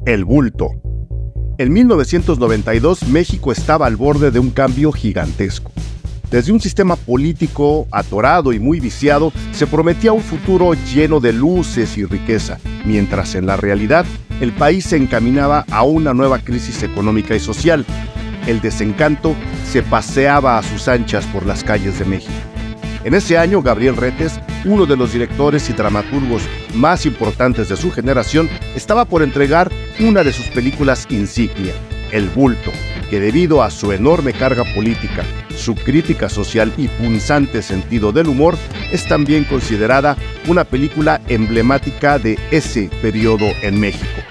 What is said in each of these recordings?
El bulto. En 1992, México estaba al borde de un cambio gigantesco. Desde un sistema político atorado y muy viciado, se prometía un futuro lleno de luces y riqueza, mientras en la realidad, el país se encaminaba a una nueva crisis económica y social. El desencanto se paseaba a sus anchas por las calles de México. En ese año, Gabriel Retes, uno de los directores y dramaturgos más importantes de su generación, estaba por entregar una de sus películas insignia, El bulto, que debido a su enorme carga política, su crítica social y punzante sentido del humor, es también considerada una película emblemática de ese periodo en México.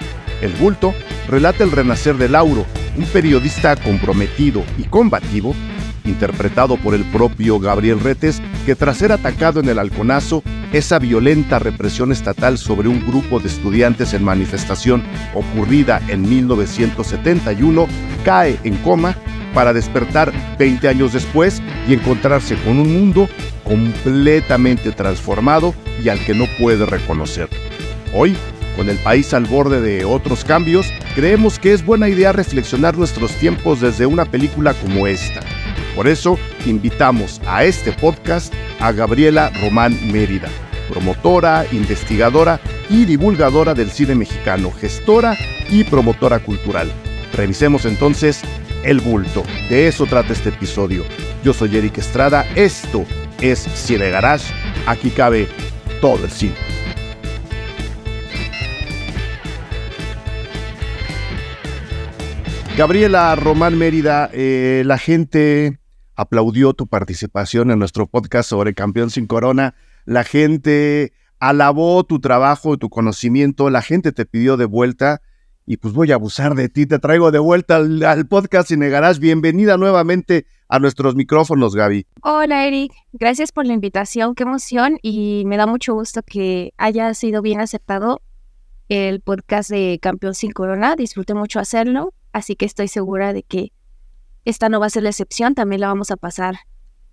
El bulto relata el renacer de Lauro, un periodista comprometido y combativo, interpretado por el propio Gabriel Retes, que tras ser atacado en el Halconazo, esa violenta represión estatal sobre un grupo de estudiantes en manifestación ocurrida en 1971, cae en coma para despertar 20 años después y encontrarse con un mundo completamente transformado y al que no puede reconocer. Hoy, con el país al borde de otros cambios, creemos que es buena idea reflexionar nuestros tiempos desde una película como esta. Por eso, invitamos a este podcast a Gabriela Román Mérida, promotora, investigadora y divulgadora del cine mexicano, gestora y promotora cultural. Revisemos entonces El bulto. De eso trata este episodio. Yo soy Eric Estrada, esto es Cine Garage, aquí cabe todo el cine. Gabriela Román Mérida, la gente aplaudió tu participación en nuestro podcast sobre Campeón sin Corona. La gente alabó tu trabajo, tu conocimiento. La gente te pidió de vuelta y pues voy a abusar de ti. Te traigo de vuelta al podcast Cine Garage. Bienvenida nuevamente a nuestros micrófonos, Gaby. Hola, Eric. Gracias por la invitación. Qué emoción y me da mucho gusto que haya sido bien aceptado el podcast de Campeón sin Corona. Disfruté mucho hacerlo, así que estoy segura de que esta no va a ser la excepción, también la vamos a pasar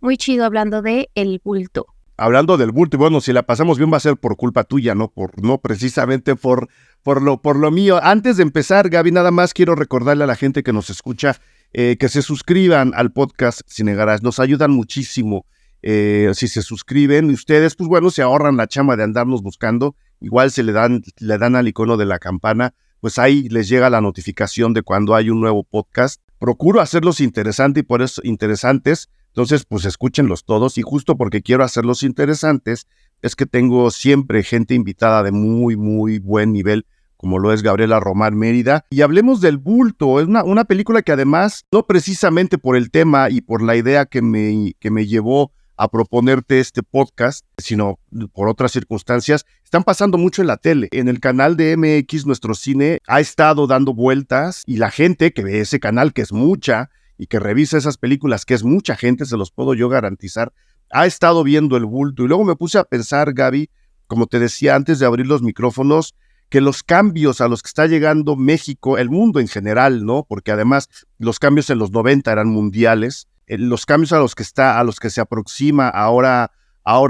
muy chido hablando de El bulto. Hablando del bulto, y bueno, si la pasamos bien va a ser por culpa tuya, no precisamente por lo mío. Antes de empezar, Gaby, nada más quiero recordarle a la gente que nos escucha que se suscriban al podcast Cine Garage. Nos ayudan muchísimo si se suscriben. Y ustedes, pues bueno, se ahorran la chamba de andarnos buscando. Igual se le dan al icono de la campana, pues ahí les llega la notificación de cuando hay un nuevo podcast. Procuro hacerlos interesantes y por eso interesantes, entonces pues escúchenlos todos, y justo porque quiero hacerlos interesantes es que tengo siempre gente invitada de muy muy buen nivel, como lo es Gabriela Román Mérida, y hablemos del bulto. Es una película que además, no precisamente por el tema y por la idea que me llevó a proponerte este podcast, sino por otras circunstancias, están pasando mucho en la tele. En el canal de MX, nuestro cine ha estado dando vueltas, y la gente que ve ese canal, que es mucha, y que revisa esas películas, que es mucha gente, se los puedo yo garantizar, ha estado viendo El bulto. Y luego me puse a pensar, Gaby, como te decía antes de abrir los micrófonos, que los cambios a los que está llegando México, el mundo en general, ¿no? Porque además los cambios en los 90 eran mundiales, los cambios a los que se aproxima ahora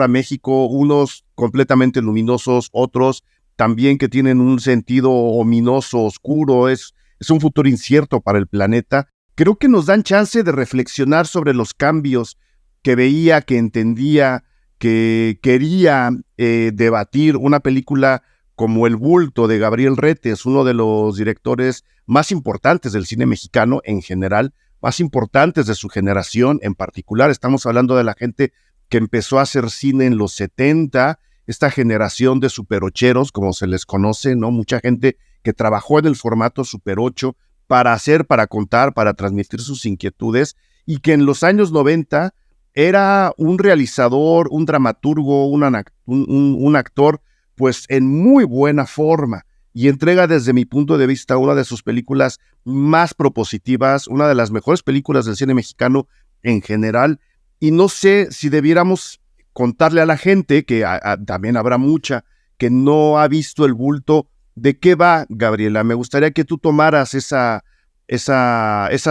México, unos completamente luminosos, otros también que tienen un sentido ominoso, oscuro, es un futuro incierto para el planeta. Creo que nos dan chance de reflexionar sobre los cambios que veía, que entendía, que quería debatir una película como El bulto de Gabriel Retes, uno de los directores más importantes del cine mexicano en general, más importantes de su generación en particular. Estamos hablando de la gente que empezó a hacer cine en los 70, esta generación de superocheros, como se les conoce, ¿no? Mucha gente que trabajó en el formato Super 8 para hacer, para contar, para transmitir sus inquietudes, y que en los años 90 era un realizador, un dramaturgo, un actor, pues en muy buena forma, y entrega desde mi punto de vista una de sus películas más propositivas, una de las mejores películas del cine mexicano en general. Y no sé si debiéramos contarle a la gente, que también habrá mucha que no ha visto El bulto, de qué va, Gabriela. Me gustaría que tú tomaras esa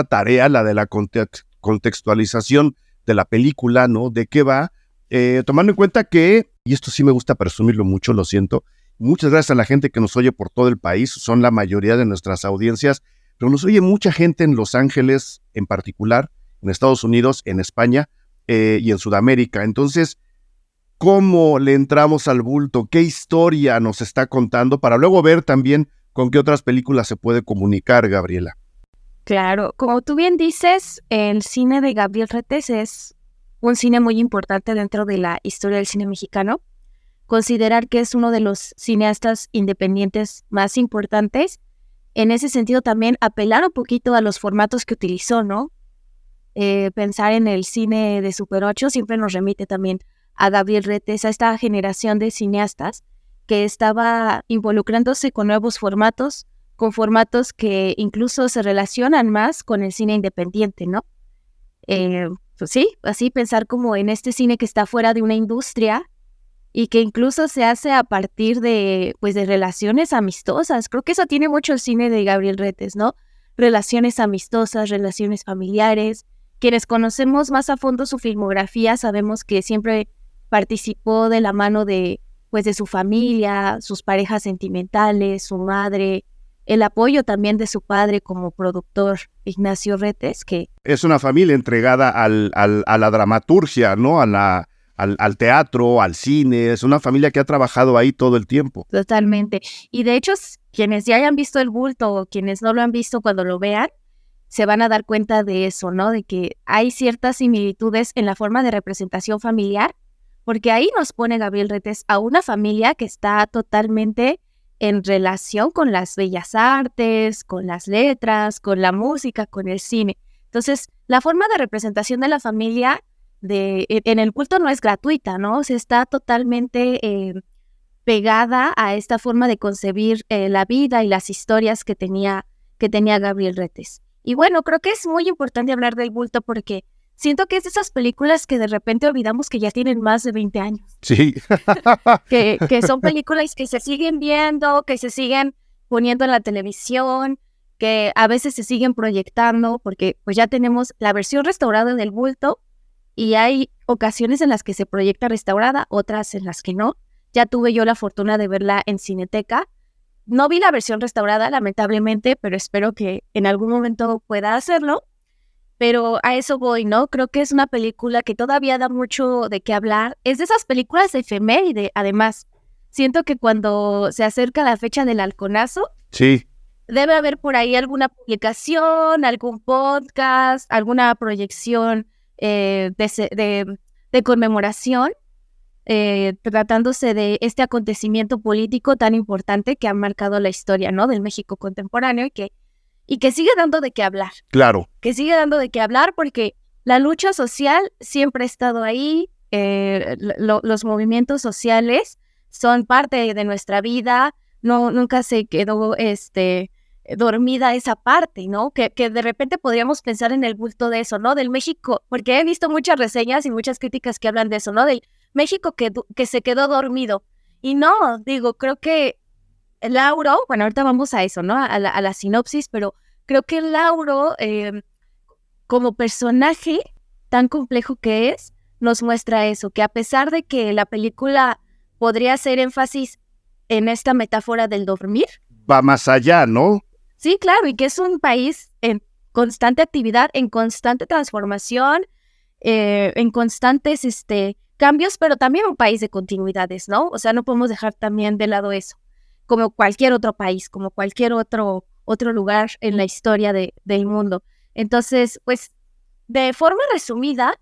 tarea, la de la contextualización de la película, ¿no? De qué va, tomando en cuenta que, y esto sí me gusta presumirlo mucho, lo siento, Muchas gracias a la gente que nos oye por todo el país, son la mayoría de nuestras audiencias, pero nos oye mucha gente en Los Ángeles en particular, en Estados Unidos, en España y en Sudamérica. Entonces, ¿cómo le entramos al bulto? ¿Qué historia nos está contando? Para luego ver también con qué otras películas se puede comunicar, Gabriela. Claro, como tú bien dices, el cine de Gabriel Retes es un cine muy importante dentro de la historia del cine mexicano. Considerar que es uno de los cineastas independientes más importantes. En ese sentido también apelar un poquito a los formatos que utilizó, ¿no? Pensar en el cine de Super 8 siempre nos remite también a Gabriel Retes, a esta generación de cineastas que estaba involucrándose con nuevos formatos, con formatos que incluso se relacionan más con el cine independiente, ¿no? Pues sí, así pensar como en este cine que está fuera de una industria y que incluso se hace a partir de, pues, de relaciones amistosas. Creo que eso tiene mucho el cine de Gabriel Retes, ¿no? Relaciones amistosas, relaciones familiares. Quienes conocemos más a fondo su filmografía sabemos que siempre participó de la mano de, pues, de su familia, sus parejas sentimentales, su madre, el apoyo también de su padre como productor, Ignacio Retes, que... Es una familia entregada a la dramaturgia, ¿no? Al teatro, al cine. Es una familia que ha trabajado ahí todo el tiempo. Totalmente. Y de hecho, quienes ya hayan visto El Bulto o quienes no lo han visto cuando lo vean, se van a dar cuenta de eso, ¿no? De que hay ciertas similitudes en la forma de representación familiar, porque ahí nos pone Gabriel Retes a una familia que está totalmente en relación con las bellas artes, con las letras, con la música, con el cine. Entonces, la forma de representación de la familia en El Bulto no es gratuita, ¿no? O sea, está totalmente pegada a esta forma de concebir la vida y las historias que tenía Gabriel Retes. Y bueno, creo que es muy importante hablar del Bulto porque siento que es de esas películas que de repente olvidamos que ya tienen más de 20 años. Sí. que son películas que se siguen viendo, que se siguen poniendo en la televisión, que a veces se siguen proyectando, porque pues ya tenemos la versión restaurada del Bulto y hay ocasiones en las que se proyecta restaurada, otras en las que no. Ya tuve yo la fortuna de verla en Cineteca. No vi la versión restaurada, lamentablemente, pero espero que en algún momento pueda hacerlo. Pero a eso voy, ¿no? Creo que es una película que todavía da mucho de qué hablar. Es de esas películas efeméride, además. Siento que cuando se acerca la fecha del halconazo, sí, debe haber por ahí alguna publicación, algún podcast, alguna proyección de conmemoración, tratándose de este acontecimiento político tan importante que ha marcado la historia, ¿no? Del México contemporáneo y que sigue dando de qué hablar. Claro. Que sigue dando de qué hablar porque la lucha social siempre ha estado ahí, los movimientos sociales son parte de nuestra vida, nunca se quedó dormida esa parte, ¿no? Que de repente podríamos pensar en el bulto de eso, ¿no? Del México, porque he visto muchas reseñas y muchas críticas que hablan de eso, ¿no? Del México que se quedó dormido. Y no, digo, creo que Lauro, bueno, ahorita vamos a eso, ¿no? A la sinopsis, pero creo que Lauro, como personaje tan complejo que es, nos muestra eso, que a pesar de que la película podría hacer énfasis en esta metáfora del dormir. Va más allá, ¿no? Sí, claro, y que es un país en constante actividad, en constante transformación, en constantes cambios, pero también un país de continuidades, ¿no? O sea, no podemos dejar también de lado eso, como cualquier otro país, como cualquier otro lugar en la historia del mundo. Entonces, pues, de forma resumida,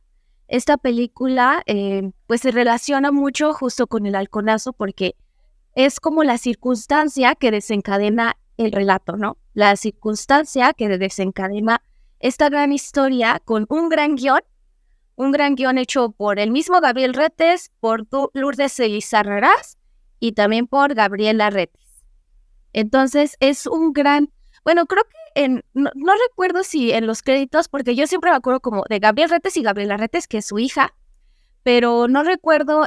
esta película pues se relaciona mucho justo con el halconazo porque es como la circunstancia que desencadena el relato, ¿no? La circunstancia que desencadena esta gran historia con un gran guión hecho por el mismo Gabriel Retes, por Lourdes Elizarrarás y también por Gabriela Retes. Entonces es un gran... Bueno, creo que no recuerdo si en los créditos, porque yo siempre me acuerdo como de Gabriel Retes y Gabriela Retes, que es su hija, pero no recuerdo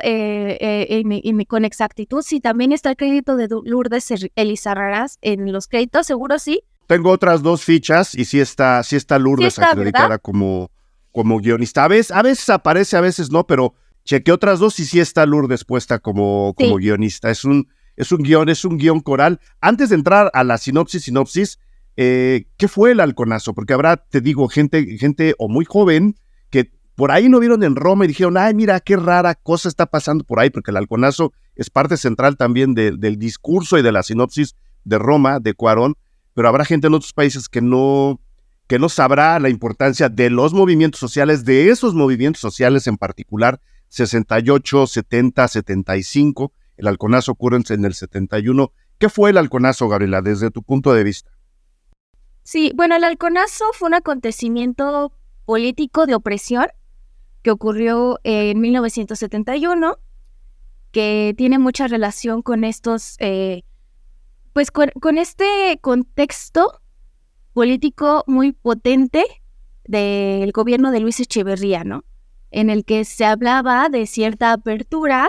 con exactitud si también está el crédito de Lourdes Elizarrarás en los créditos, seguro sí. Tengo otras 2 fichas y sí está Lourdes sí está, acreditada, ¿verdad? como guionista. A veces aparece, a veces no, pero chequé otras 2 y sí está Lourdes puesta como guionista. Es un es un guión coral. Antes de entrar a la sinopsis, ¿qué fue el halconazo? Porque habrá, te digo, gente o muy joven que por ahí no vieron en Roma y dijeron, ay, mira, qué rara cosa está pasando por ahí, porque el halconazo es parte central también del discurso y de la sinopsis de Roma, de Cuarón, pero habrá gente en otros países que no sabrá la importancia de los movimientos sociales, de esos movimientos sociales en particular, 68, 70, 75, el halconazo ocurre en el 71. ¿Qué fue el halconazo, Gabriela, desde tu punto de vista? Sí, bueno, el halconazo fue un acontecimiento político de opresión que ocurrió en 1971, que tiene mucha relación con estos, con este contexto político muy potente del gobierno de Luis Echeverría, ¿no? En el que se hablaba de cierta apertura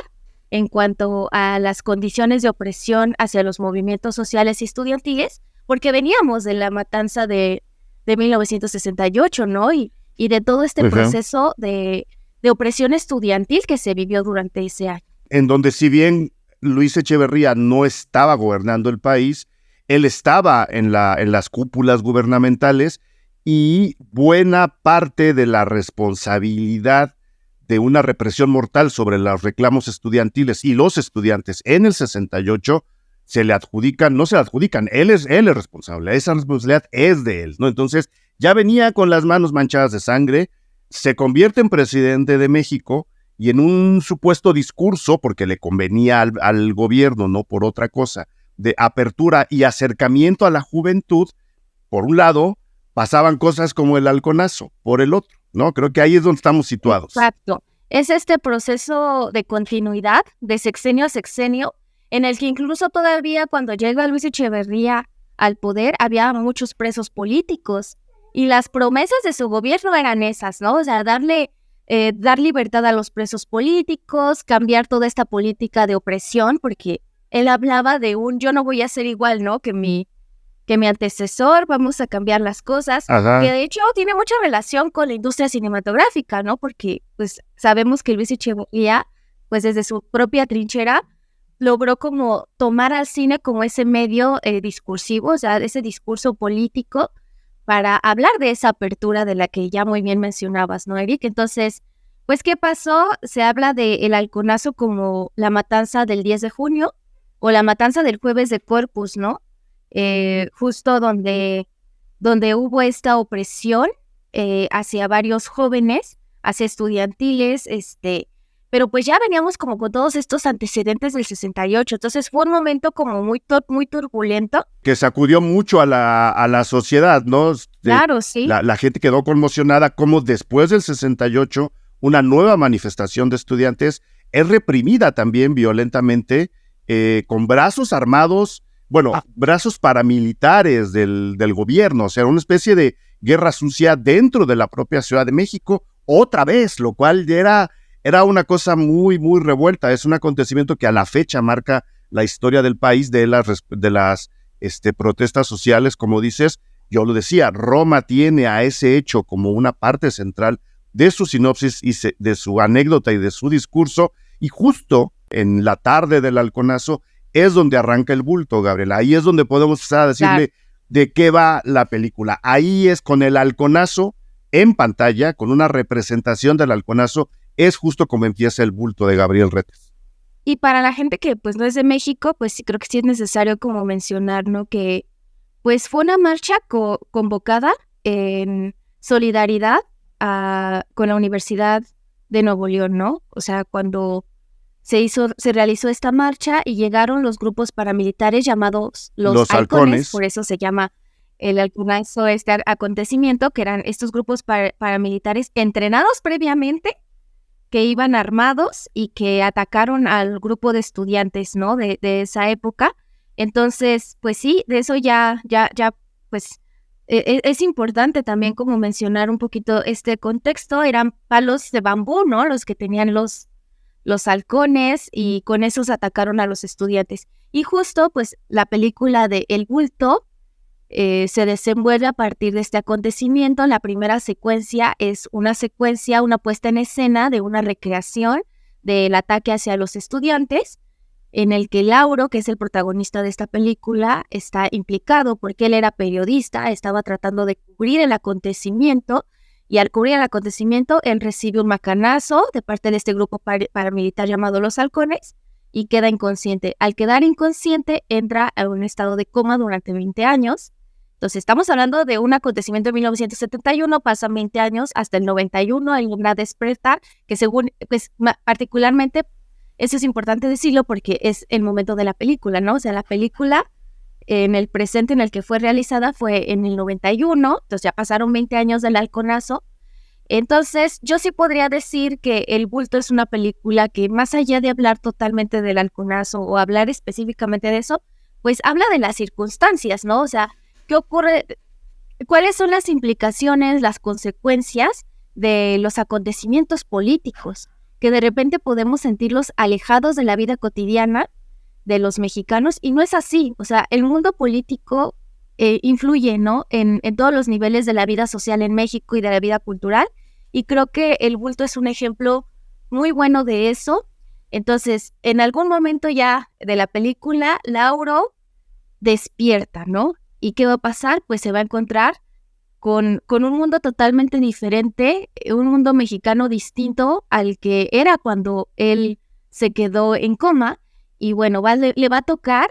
en cuanto a las condiciones de opresión hacia los movimientos sociales y estudiantiles, porque veníamos de la matanza de 1968, ¿no? Y de todo este proceso de opresión estudiantil que se vivió durante ese año. En donde, si bien Luis Echeverría no estaba gobernando el país, él estaba en las cúpulas gubernamentales, y buena parte de la responsabilidad de una represión mortal sobre los reclamos estudiantiles y los estudiantes en el 68 no se le adjudican, él es responsable, esa responsabilidad es de él, ¿no? Entonces ya venía con las manos manchadas de sangre, se convierte en presidente de México y en un supuesto discurso, porque le convenía al gobierno, no por otra cosa, de apertura y acercamiento a la juventud, por un lado, pasaban cosas como el halconazo, por el otro, ¿no? Creo que ahí es donde estamos situados. Exacto. Es este proceso de continuidad, de sexenio a sexenio, en el que incluso todavía cuando llega Luis Echeverría al poder, había muchos presos políticos, y las promesas de su gobierno eran esas, ¿no? O sea, dar libertad a los presos políticos, cambiar toda esta política de opresión, porque él hablaba de yo no voy a ser igual, ¿no? Que mi antecesor, vamos a cambiar las cosas. Ajá. Que de hecho tiene mucha relación con la industria cinematográfica, ¿no? Porque pues sabemos que Luis Echeverría, pues desde su propia trinchera, logró como tomar al cine como ese medio discursivo, o sea, ese discurso político para hablar de esa apertura de la que ya muy bien mencionabas, ¿no, Eric? Entonces, pues, ¿qué pasó? Se habla del halconazo como la matanza del 10 de junio o la matanza del jueves de Corpus, ¿no? Justo donde hubo esta opresión hacia varios jóvenes, hacia estudiantiles, pero pues ya veníamos como con todos estos antecedentes del 68, entonces fue un momento como muy turbulento. Que sacudió mucho a la sociedad, ¿no? Claro, sí. La gente quedó conmocionada, como después del 68, una nueva manifestación de estudiantes es reprimida también violentamente, con brazos armados, brazos paramilitares del gobierno, o sea, una especie de guerra sucia dentro de la propia Ciudad de México, otra vez, lo cual era una cosa muy, muy revuelta. Es un acontecimiento que a la fecha marca la historia del país, de las protestas sociales, como dices. Yo lo decía, Roma tiene a ese hecho como una parte central de su sinopsis y de su anécdota y de su discurso, y justo en la tarde del halconazo es donde arranca el bulto, Gabriela. Ahí es donde podemos empezar a decirle de qué va la película. Ahí es con el halconazo en pantalla, con una representación del halconazo, es justo como empieza el bulto de Gabriel Retes. Y para la gente que pues no es de México, pues sí, creo que sí es necesario como mencionar, ¿no? Que pues fue una marcha convocada en solidaridad con la Universidad de Nuevo León, ¿no? O sea, cuando se realizó esta marcha y llegaron los grupos paramilitares llamados los halcones, por eso se llama el halconazo acontecimiento, que eran estos grupos paramilitares entrenados previamente, que iban armados y que atacaron al grupo de estudiantes, ¿no? De esa época. Entonces, pues sí, de eso ya, pues es importante también como mencionar un poquito este contexto. Eran palos de bambú, ¿no? Los que tenían los halcones, y con esos atacaron a los estudiantes. Y justo, pues, la película de El Bulto se desenvuelve a partir de este acontecimiento. La primera secuencia es una puesta en escena de una recreación del ataque hacia los estudiantes, en el que Lauro, que es el protagonista de esta película, está implicado porque él era periodista, estaba tratando de cubrir el acontecimiento, y al cubrir el acontecimiento, él recibe un macanazo de parte de este grupo paramilitar llamado Los Halcones y queda inconsciente. Al quedar inconsciente, entra a un estado de coma durante 20 años. Entonces, estamos hablando de un acontecimiento de 1971, pasan 20 años, hasta el 91 hay una despertar, que según, pues, particularmente, eso es importante decirlo porque es el momento de la película, ¿no? O sea, la película en el presente en el que fue realizada fue en el 91, entonces ya pasaron 20 años del halconazo. Entonces, yo sí podría decir que El Bulto es una película que, más allá de hablar totalmente del halconazo o hablar específicamente de eso, pues habla de las circunstancias, ¿no? O sea, ¿qué ocurre? ¿Cuáles son las implicaciones, las consecuencias de los acontecimientos políticos? Que de repente podemos sentirlos alejados de la vida cotidiana de los mexicanos, y no es así. O sea, el mundo político influye, ¿no? En todos los niveles de la vida social en México y de la vida cultural, y creo que El Bulto es un ejemplo muy bueno de eso. Entonces, en algún momento ya de la película, Lauro despierta, ¿no? ¿Y qué va a pasar? Pues se va a encontrar con un mundo totalmente diferente, un mundo mexicano distinto al que era cuando él se quedó en coma. Y bueno, le va a tocar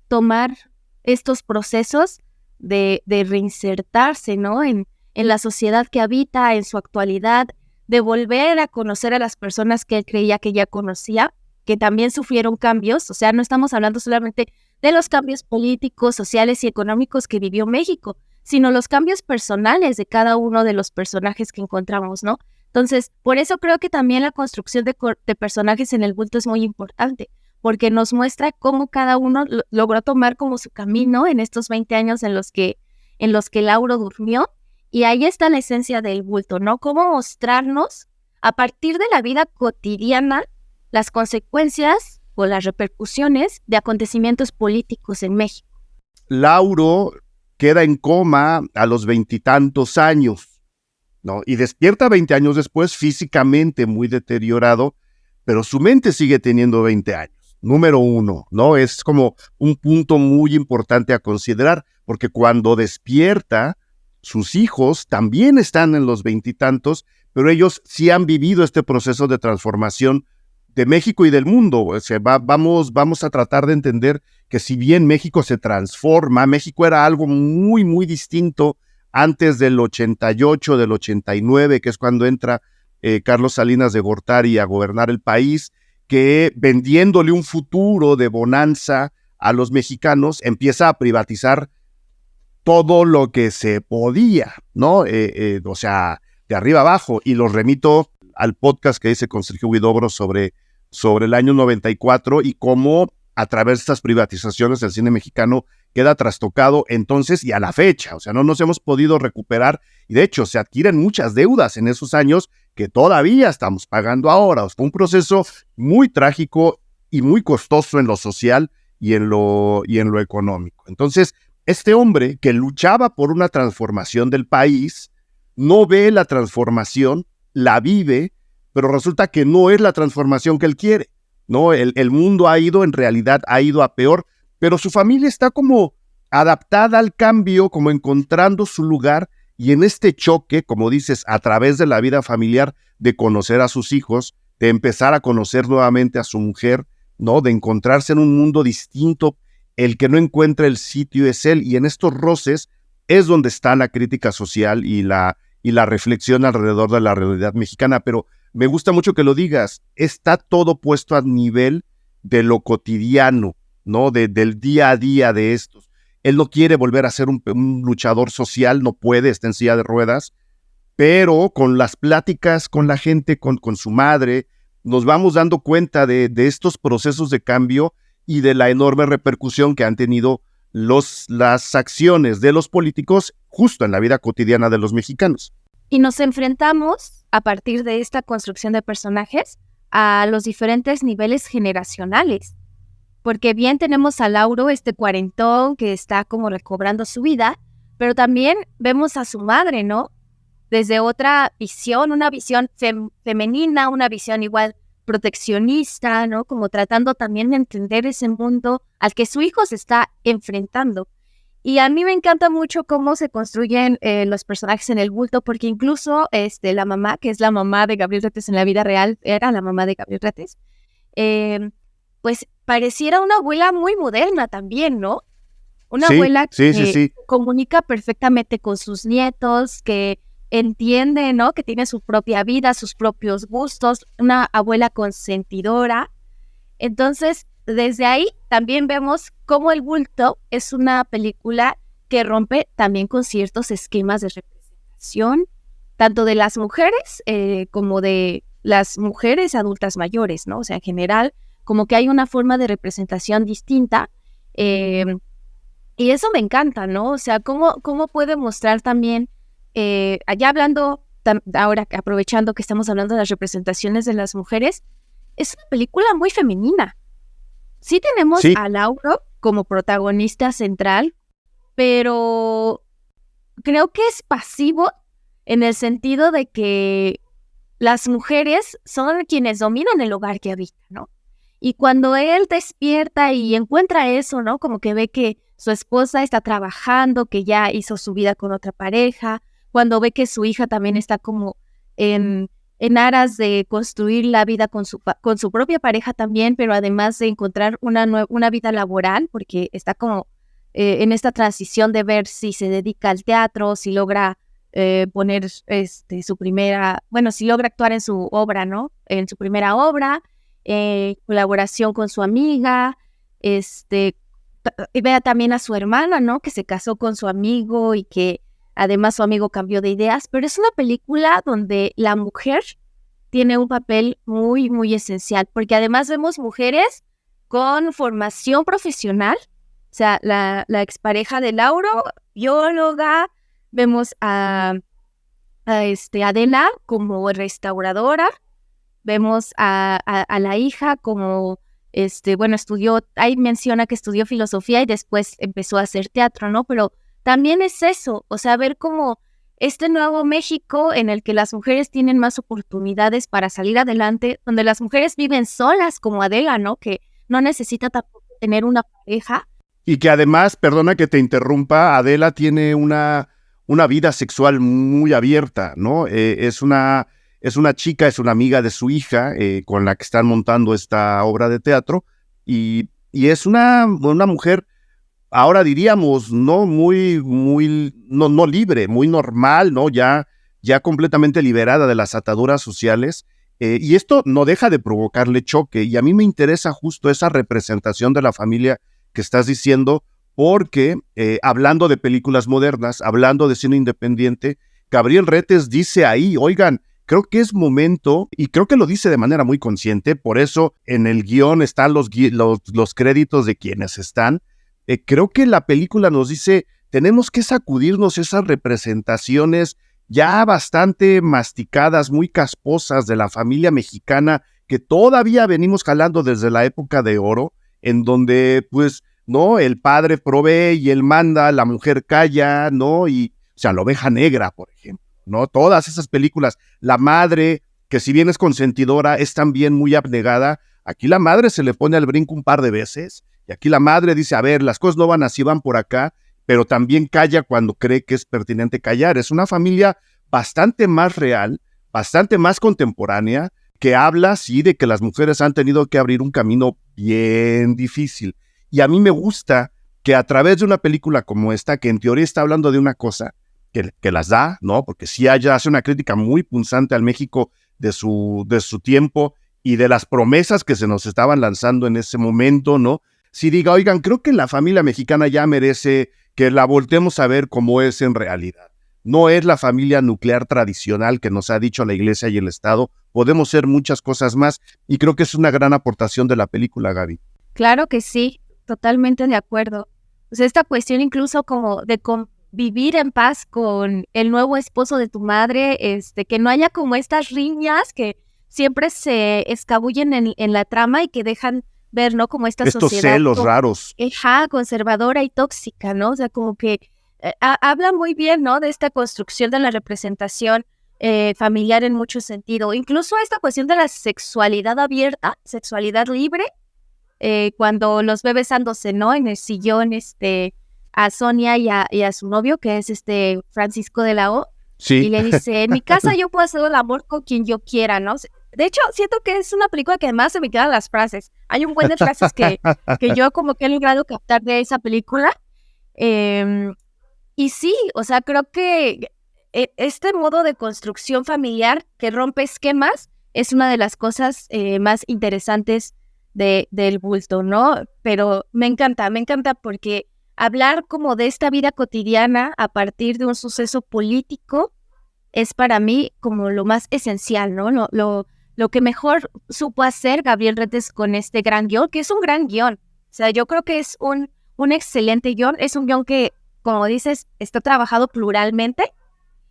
tomar estos procesos de reinsertarse, ¿no? En la sociedad que habita, en su actualidad, de volver a conocer a las personas que él creía que ya conocía, que también sufrieron cambios. O sea, no estamos hablando solamente de los cambios políticos, sociales y económicos que vivió México, sino los cambios personales de cada uno de los personajes que encontramos, ¿no? Entonces, por eso creo que también la construcción de personajes en El Bulto es muy importante, porque nos muestra cómo cada uno logró tomar como su camino en estos 20 años en los que Lauro durmió, y ahí está la esencia del Bulto, ¿no? Cómo mostrarnos a partir de la vida cotidiana las consecuencias o las repercusiones de acontecimientos políticos en México. Lauro queda en coma a los 20 años, ¿no? Y despierta 20 años después, físicamente muy deteriorado, pero su mente sigue teniendo 20 años. Número uno, ¿no? Es como un punto muy importante a considerar, porque cuando despierta, sus hijos también están en los 20 pero ellos sí han vivido este proceso de transformación de México y del mundo. O sea, vamos a tratar de entender que si bien México se transforma, México era algo muy, muy distinto antes del 88, del 89, que es cuando entra Carlos Salinas de Gortari a gobernar el país, que vendiéndole un futuro de bonanza a los mexicanos, empieza a privatizar todo lo que se podía, ¿no? O sea, de arriba abajo. Y los remito al podcast que hice con Sergio Huidobro sobre el año 94 y cómo a través de estas privatizaciones el cine mexicano queda trastocado entonces y a la fecha. O sea, no nos hemos podido recuperar, y de hecho se adquieren muchas deudas en esos años que todavía estamos pagando ahora. O sea, fue un proceso muy trágico y muy costoso en lo social y en lo económico. Entonces, este hombre que luchaba por una transformación del país, no ve la transformación, la vive, pero resulta que no es la transformación que él quiere, ¿no? El mundo en realidad ha ido a peor, pero su familia está como adaptada al cambio, como encontrando su lugar, y en este choque, como dices, a través de la vida familiar, de conocer a sus hijos, de empezar a conocer nuevamente a su mujer, ¿no? De encontrarse en un mundo distinto, el que no encuentra el sitio es él, y en estos roces es donde está la crítica social y la reflexión alrededor de la realidad mexicana. Pero me gusta mucho que lo digas, está todo puesto a nivel de lo cotidiano, ¿no? Del día a día de estos. Él no quiere volver a ser un luchador social, no puede, está en silla de ruedas, pero con las pláticas con la gente, con su madre, nos vamos dando cuenta de estos procesos de cambio y de la enorme repercusión que han tenido las acciones de los políticos justo en la vida cotidiana de los mexicanos. Y nos enfrentamos, a partir de esta construcción de personajes, a los diferentes niveles generacionales. Porque bien tenemos a Lauro, este cuarentón que está como recobrando su vida, pero también vemos a su madre, ¿no? Desde otra visión, una visión femenina, una visión igual proteccionista, ¿no? Como tratando también de entender ese mundo al que su hijo se está enfrentando. Y a mí me encanta mucho cómo se construyen los personajes en el bulto, porque incluso la mamá, que es la mamá de Gabriel Retes en la vida real, era la mamá de Gabriel Retes, pues pareciera una abuela muy moderna también, ¿no? Una abuela que comunica perfectamente con sus nietos, que entiende, ¿no? Que tiene su propia vida, sus propios gustos, una abuela consentidora. Entonces, desde ahí también vemos cómo El Bulto es una película que rompe también con ciertos esquemas de representación, tanto de las mujeres como de las mujeres adultas mayores, ¿no? O sea, en general, como que hay una forma de representación distinta. Y eso me encanta, ¿no? O sea, cómo puede mostrar también, allá hablando, ahora aprovechando que estamos hablando de las representaciones de las mujeres, es una película muy femenina. Sí tenemos a Lauro como protagonista central, pero creo que es pasivo en el sentido de que las mujeres son quienes dominan el hogar que habita, ¿no? Y cuando él despierta y encuentra eso, ¿no? Como que ve que su esposa está trabajando, que ya hizo su vida con otra pareja, cuando ve que su hija también está como en aras de construir la vida con su propia pareja también, pero además de encontrar una vida laboral, porque está como en esta transición de ver si se dedica al teatro, si logra poner su primera, bueno, si logra actuar en su obra, ¿no? En su primera obra, colaboración con su amiga, y vea también a su hermana, ¿no? Que se casó con su amigo y que además su amigo cambió de ideas, pero es una película donde la mujer tiene un papel muy, muy esencial, porque además vemos mujeres con formación profesional, o sea, la expareja de Lauro, bióloga, vemos a Adela como restauradora, vemos a la hija como, estudió, ahí menciona que estudió filosofía y después empezó a hacer teatro, ¿no? Pero también es eso, o sea, ver como este nuevo México en el que las mujeres tienen más oportunidades para salir adelante, donde las mujeres viven solas como Adela, ¿no? Que no necesita tampoco tener una pareja. Y que además, perdona que te interrumpa, Adela tiene una vida sexual muy abierta, ¿no? Es una chica, es una amiga de su hija con la que están montando esta obra de teatro y es una mujer, ahora diríamos, no muy, no libre, muy normal, ¿no? Ya completamente liberada de las ataduras sociales. Y esto no deja de provocarle choque. Y a mí me interesa justo esa representación de la familia que estás diciendo, porque hablando de películas modernas, hablando de cine independiente, Gabriel Retes dice ahí, oigan, creo que es momento, y creo que lo dice de manera muy consciente, por eso en el guión están los créditos de quienes están. Creo que la película nos dice, tenemos que sacudirnos esas representaciones ya bastante masticadas, muy casposas de la familia mexicana, que todavía venimos jalando desde la época de oro, en donde, pues, ¿no? El padre provee y él manda, la mujer calla, ¿no? Y, o sea, la oveja negra, por ejemplo, ¿no? Todas esas películas. La madre, que si bien es consentidora, es también muy abnegada. Aquí la madre se le pone al brinco un par de veces, y aquí la madre dice, a ver, las cosas no van así, van por acá, pero también calla cuando cree que es pertinente callar. Es una familia bastante más real, bastante más contemporánea, que habla, sí, de que las mujeres han tenido que abrir un camino bien difícil. Y a mí me gusta que a través de una película como esta, que en teoría está hablando de una cosa, que las da, ¿no? Porque sí hace una crítica muy punzante al México de su tiempo y de las promesas que se nos estaban lanzando en ese momento, ¿no? Si diga, oigan, creo que la familia mexicana ya merece que la voltemos a ver como es en realidad. No es la familia nuclear tradicional que nos ha dicho la Iglesia y el Estado. Podemos ser muchas cosas más y creo que es una gran aportación de la película, Gaby. Claro que sí, totalmente de acuerdo. O sea, esta cuestión incluso como de vivir en paz con el nuevo esposo de tu madre, que no haya como estas riñas que siempre se escabullen en la trama y que dejan ver, ¿no? Como esta estos sociedad celos raros. Conservadora y tóxica, ¿no? O sea, como que habla muy bien, ¿no? De esta construcción de la representación familiar en mucho sentido. Incluso esta cuestión de la sexualidad abierta, sexualidad libre, cuando los ve besándose, ¿no? En el sillón, a Sonia y a su novio, que es Francisco de la O, Sí. y le dice, en mi casa yo puedo hacer el amor con quien yo quiera, ¿no? De hecho, siento que es una película que además se me quedan las frases. Hay un buen de frases que yo como que he logrado captar de esa película. Y sí, o sea, creo que este modo de construcción familiar que rompe esquemas es una de las cosas más interesantes del bulto, ¿no? Pero me encanta porque hablar como de esta vida cotidiana a partir de un suceso político es para mí como lo más esencial, ¿no? Lo que mejor supo hacer Gabriel Retes con este gran guión, que es un gran guión. O sea, yo creo que es un excelente guión. Es un guión que, como dices, está trabajado pluralmente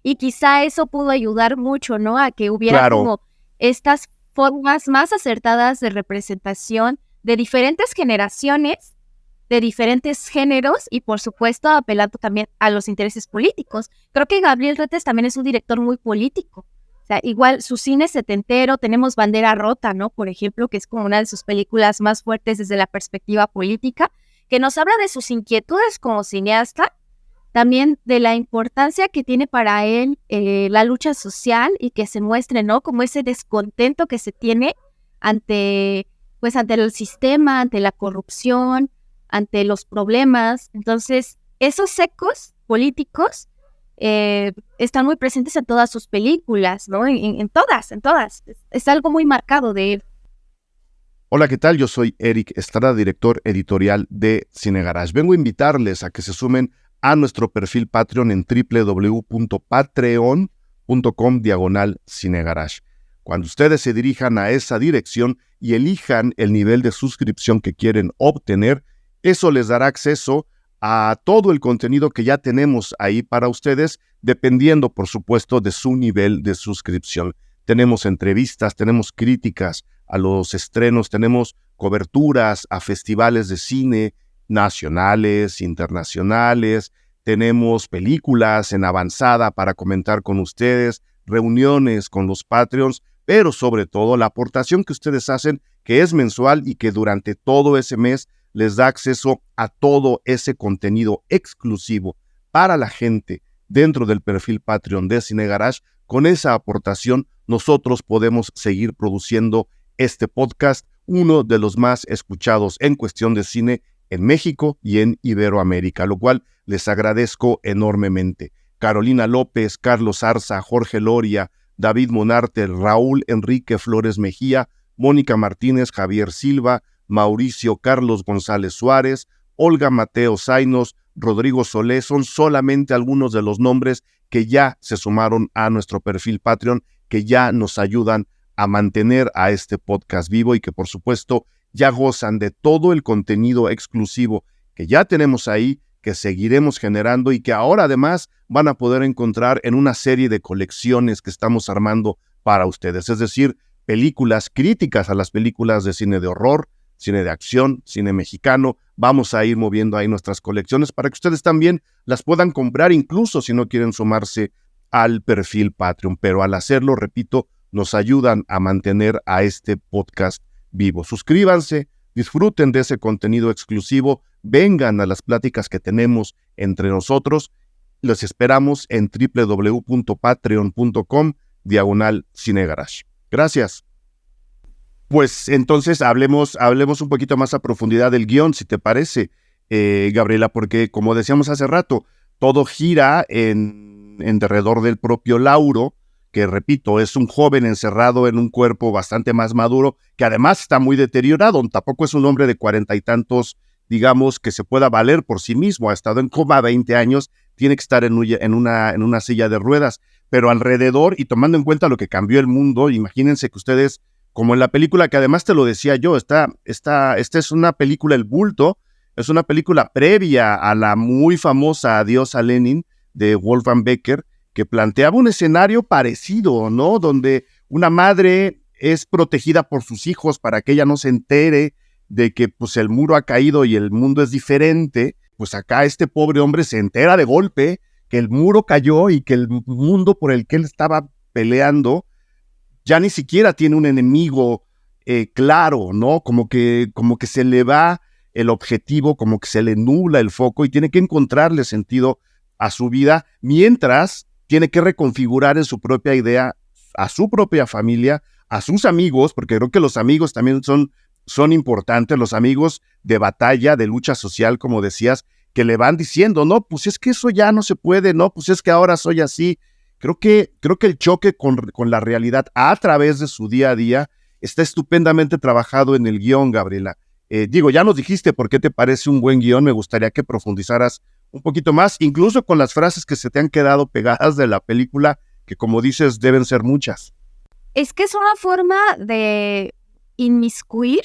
y quizá eso pudo ayudar mucho, ¿no? A que hubiera como estas formas más acertadas de representación de diferentes generaciones, de diferentes géneros y, por supuesto, apelando también a los intereses políticos. Creo que Gabriel Retes también es un director muy político. O sea, igual su cine setentero, tenemos Bandera Rota, ¿no? Por ejemplo, que es como una de sus películas más fuertes desde la perspectiva política, que nos habla de sus inquietudes como cineasta, también de la importancia que tiene para él la lucha social y que se muestre, ¿no? Como ese descontento que se tiene ante el sistema, ante la corrupción, ante los problemas. Entonces, esos ecos políticos están muy presentes en todas sus películas, ¿no? En todas. Es algo muy marcado de él. Hola, ¿qué tal? Yo soy Eric Estrada, director editorial de Cine Garage. Vengo a invitarles a que se sumen a nuestro perfil Patreon en www.patreon.com/cinegarage. Cuando ustedes se dirijan a esa dirección y elijan el nivel de suscripción que quieren obtener, eso les dará acceso a todo el contenido que ya tenemos ahí para ustedes, dependiendo, por supuesto, de su nivel de suscripción. Tenemos entrevistas, tenemos críticas a los estrenos, tenemos coberturas a festivales de cine nacionales, internacionales, tenemos películas en avanzada para comentar con ustedes, reuniones con los Patreons, pero sobre todo la aportación que ustedes hacen, que es mensual y que durante todo ese mes les da acceso a todo ese contenido exclusivo para la gente dentro del perfil Patreon de Cine Garage. Con esa aportación nosotros podemos seguir produciendo este podcast, uno de los más escuchados en cuestión de cine en México y en Iberoamérica, lo cual les agradezco enormemente. Carolina López, Carlos Arza, Jorge Loria, David Monarte, Raúl Enrique Flores Mejía, Mónica Martínez, Javier Silva, Mauricio Carlos González Suárez, Olga Mateo Zainos, Rodrigo Solé, son solamente algunos de los nombres que ya se sumaron a nuestro perfil Patreon, que ya nos ayudan a mantener a este podcast vivo y que por supuesto ya gozan de todo el contenido exclusivo que ya tenemos ahí, que seguiremos generando y que ahora además van a poder encontrar en una serie de colecciones que estamos armando para ustedes, es decir, películas críticas a las películas de cine de horror, cine de acción, cine mexicano. Vamos a ir moviendo ahí nuestras colecciones para que ustedes también las puedan comprar, incluso si no quieren sumarse al perfil Patreon, pero al hacerlo, repito, nos ayudan a mantener a este podcast vivo. Suscríbanse, disfruten de ese contenido exclusivo, vengan a las pláticas que tenemos entre nosotros. Los esperamos en www.patreon.com/cinegarage. Gracias. Pues entonces hablemos un poquito más a profundidad del guión, si te parece, Gabriela, porque como decíamos hace rato, todo gira en derredor del propio Lauro, que repito, es un joven encerrado en un cuerpo bastante más maduro, que además está muy deteriorado, tampoco es un hombre de 40 y tantos, digamos, que se pueda valer por sí mismo, ha estado en coma 20 años, tiene que estar en una silla de ruedas, pero alrededor, y tomando en cuenta lo que cambió el mundo, imagínense que ustedes, como en la película, que además te lo decía yo, esta es una película, El Bulto, es una película previa a la muy famosa Adiós a Lenin, de Wolfgang Becker, que planteaba un escenario parecido, ¿no? Donde una madre es protegida por sus hijos para que ella no se entere de que pues el muro ha caído y el mundo es diferente. Pues acá este pobre hombre se entera de golpe que el muro cayó y que el mundo por el que él estaba peleando, ya ni siquiera tiene un enemigo claro, ¿no? Como que se le va el objetivo, como que se le nubla el foco y tiene que encontrarle sentido a su vida, mientras tiene que reconfigurar en su propia idea a su propia familia, a sus amigos, porque creo que los amigos también son importantes, los amigos de batalla, de lucha social, como decías, que le van diciendo, no, pues es que eso ya no se puede, no, pues es que ahora soy así. Creo que el choque con la realidad a través de su día a día está estupendamente trabajado en el guión, Gabriela. Digo, ya nos dijiste por qué te parece un buen guión, me gustaría que profundizaras un poquito más, incluso con las frases que se te han quedado pegadas de la película, que como dices, deben ser muchas. Es que es una forma de inmiscuir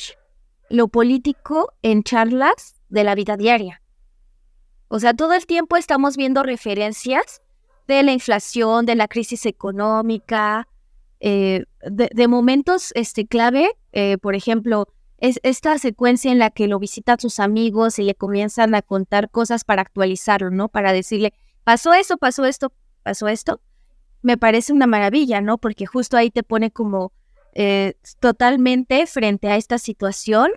lo político en charlas de la vida diaria. O sea, todo el tiempo estamos viendo referencias de la inflación, de la crisis económica, de momentos clave, por ejemplo, es esta secuencia en la que lo visitan sus amigos y le comienzan a contar cosas para actualizarlo, ¿no? Para decirle, pasó eso, pasó esto, pasó esto. Me parece una maravilla, ¿no? Porque justo ahí te pone como totalmente frente a esta situación.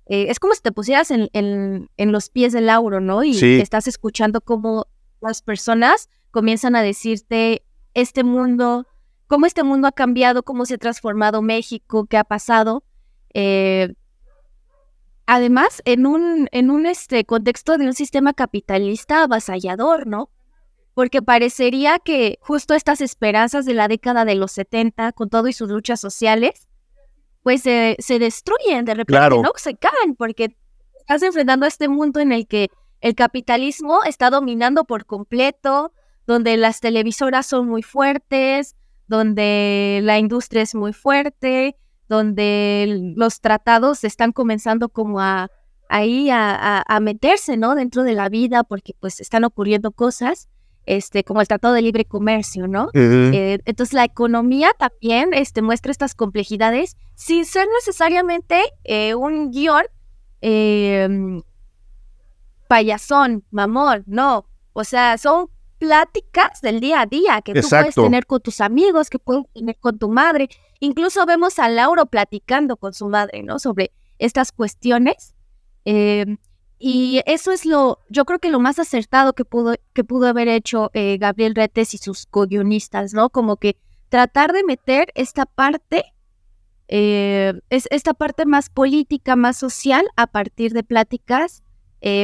Es como si te pusieras en los pies del Lauro, ¿no? Y sí, estás escuchando cómo las personas comienzan a decirte cómo este mundo ha cambiado, cómo se ha transformado México, qué ha pasado. Además, en un contexto de un sistema capitalista avasallador, ¿no? Porque parecería que justo estas esperanzas de la década de los 70, con todo y sus luchas sociales, pues se destruyen de repente, claro. ¿no? Se caen, porque estás enfrentando a este mundo en el que el capitalismo está dominando por completo, donde las televisoras son muy fuertes, donde la industria es muy fuerte, donde los tratados están comenzando como a meterse, ¿no? Dentro de la vida, porque pues están ocurriendo cosas, como el Tratado de Libre Comercio, ¿no? Entonces la economía también muestra estas complejidades sin ser necesariamente un guión payasón, mamón, no. O sea, son pláticas del día a día que tú puedes tener con tus amigos, que puedes tener con tu madre. Incluso vemos a Lauro platicando con su madre, ¿no? Sobre estas cuestiones. Y eso es yo creo que lo más acertado que pudo haber hecho Gabriel Retes y sus co-guionistas, ¿no? Como que tratar de meter esta parte, esta parte más política, más social, a partir de pláticas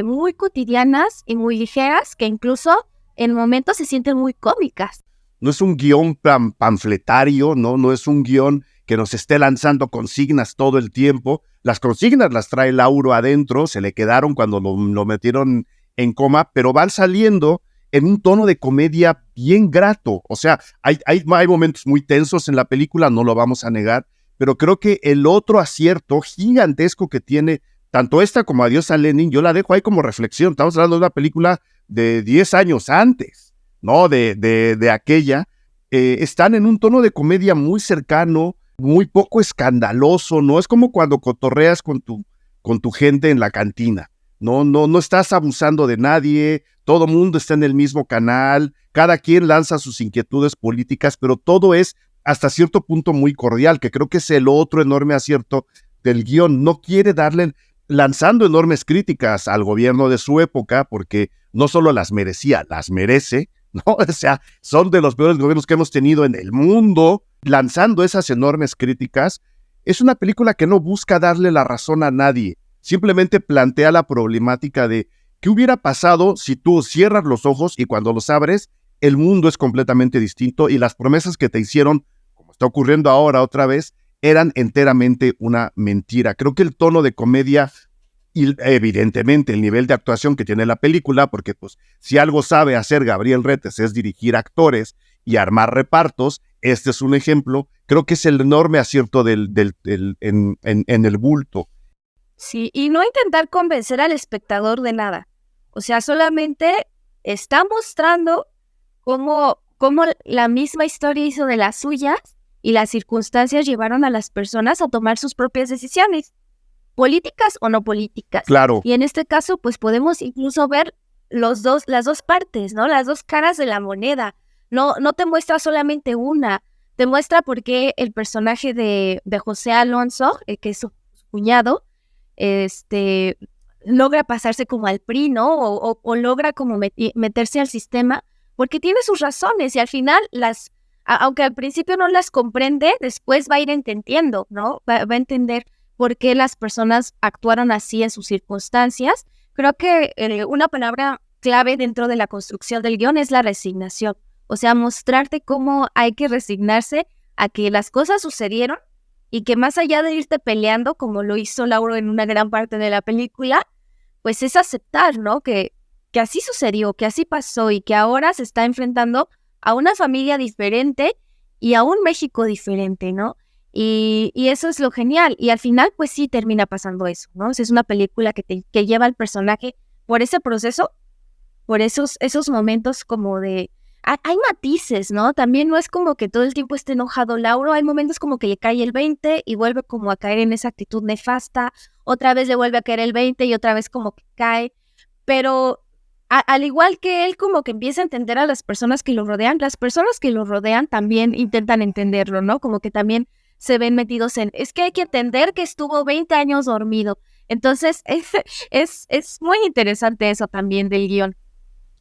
muy cotidianas y muy ligeras, que incluso en momentos se sienten muy cómicas. No es un guión panfletario, ¿no? No es un guión que nos esté lanzando consignas todo el tiempo. Las consignas las trae Lauro adentro, se le quedaron cuando lo metieron en coma, pero van saliendo en un tono de comedia bien grato. O sea, hay momentos muy tensos en la película, no lo vamos a negar, pero creo que el otro acierto gigantesco que tiene tanto esta como Adiós a Lenin, yo la dejo ahí como reflexión. Estamos hablando de una película de 10 años antes, ¿no? De aquella. Están en un tono de comedia muy cercano, muy poco escandaloso, ¿no? Es como cuando cotorreas con tu gente en la cantina. No estás abusando de nadie, todo mundo está en el mismo canal, cada quien lanza sus inquietudes políticas, pero todo es hasta cierto punto muy cordial, que creo que es el otro enorme acierto del guión. No quiere lanzando enormes críticas al gobierno de su época, porque no solo las merecía, las merece, ¿no? O sea, son de los peores gobiernos que hemos tenido en el mundo, lanzando esas enormes críticas. Es una película que no busca darle la razón a nadie, simplemente plantea la problemática de qué hubiera pasado si tú cierras los ojos y cuando los abres, el mundo es completamente distinto y las promesas que te hicieron, como está ocurriendo ahora otra vez, eran enteramente una mentira. Creo que el tono de comedia y evidentemente el nivel de actuación que tiene la película, porque pues si algo sabe hacer Gabriel Retes es dirigir actores y armar repartos, este es un ejemplo, creo que es el enorme acierto en el bulto. Sí, y no intentar convencer al espectador de nada. O sea, solamente está mostrando cómo la misma historia hizo de las suyas y las circunstancias llevaron a las personas a tomar sus propias decisiones, políticas o no políticas. Claro. Y en este caso, pues podemos incluso ver las dos partes, ¿no? Las dos caras de la moneda. No te muestra solamente una, te muestra por qué el personaje de José Alonso, que es su cuñado, logra pasarse como al PRI, ¿no? O logra como meterse al sistema, porque tiene sus razones y al final aunque al principio no las comprende, después va a ir entendiendo, ¿no? Va a entender por qué las personas actuaron así en sus circunstancias. Creo que una palabra clave dentro de la construcción del guión es la resignación. O sea, mostrarte cómo hay que resignarse a que las cosas sucedieron y que más allá de irte peleando, como lo hizo Lauro en una gran parte de la película, pues es aceptar, ¿no? Que así sucedió, que así pasó y que ahora se está enfrentando a una familia diferente y a un México diferente, ¿no? Y eso es lo genial. Y al final, pues sí termina pasando eso, ¿no? O sea, es una película que lleva al personaje por ese proceso, por esos momentos como de... Hay matices, ¿no? También no es como que todo el tiempo esté enojado Lauro, hay momentos como que le cae el 20 y vuelve como a caer en esa actitud nefasta, otra vez le vuelve a caer el 20 y otra vez como que cae, pero al igual que él como que empieza a entender a las personas que lo rodean, las personas que lo rodean también intentan entenderlo, ¿no? Como que también se ven metidos es que hay que entender que estuvo 20 años dormido. Entonces, es muy interesante eso también del guión.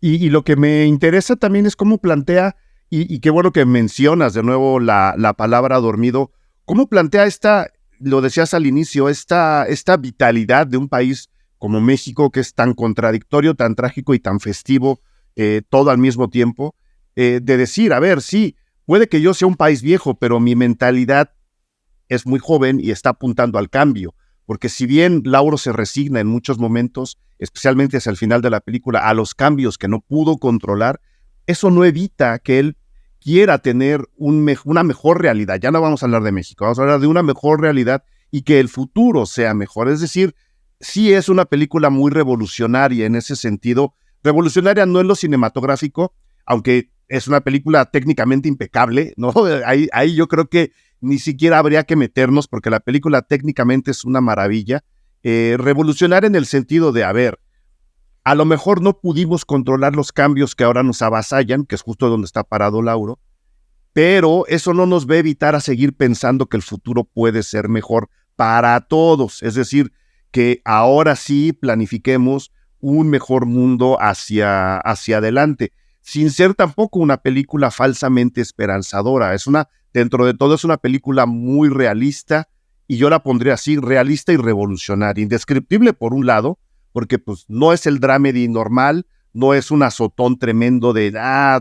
Y lo que me interesa también es cómo plantea, y qué bueno que mencionas de nuevo la palabra dormido, cómo plantea lo decías al inicio, esta vitalidad de un país como México, que es tan contradictorio, tan trágico y tan festivo, todo al mismo tiempo, de decir, a ver, sí, puede que yo sea un país viejo, pero mi mentalidad es muy joven y está apuntando al cambio. Porque si bien Lauro se resigna en muchos momentos, especialmente hacia el final de la película, a los cambios que no pudo controlar, eso no evita que él quiera tener una mejor realidad. Ya no vamos a hablar de México, vamos a hablar de una mejor realidad y que el futuro sea mejor. Es decir, sí es una película muy revolucionaria en ese sentido. Revolucionaria no en lo cinematográfico, aunque es una película técnicamente impecable, ¿no? Ahí yo creo que ni siquiera habría que meternos porque la película técnicamente es una maravilla. Revolucionaria en el sentido de, a ver, a lo mejor no pudimos controlar los cambios que ahora nos avasallan, que es justo donde está parado Lauro, pero eso no nos va a evitar a seguir pensando que el futuro puede ser mejor para todos. Es decir, que ahora sí planifiquemos un mejor mundo hacia adelante, sin ser tampoco una película falsamente esperanzadora. Dentro de todo es una película muy realista, y yo la pondría así, realista y revolucionaria. Indescriptible por un lado, porque pues no es el dramedy normal, no es un azotón tremendo de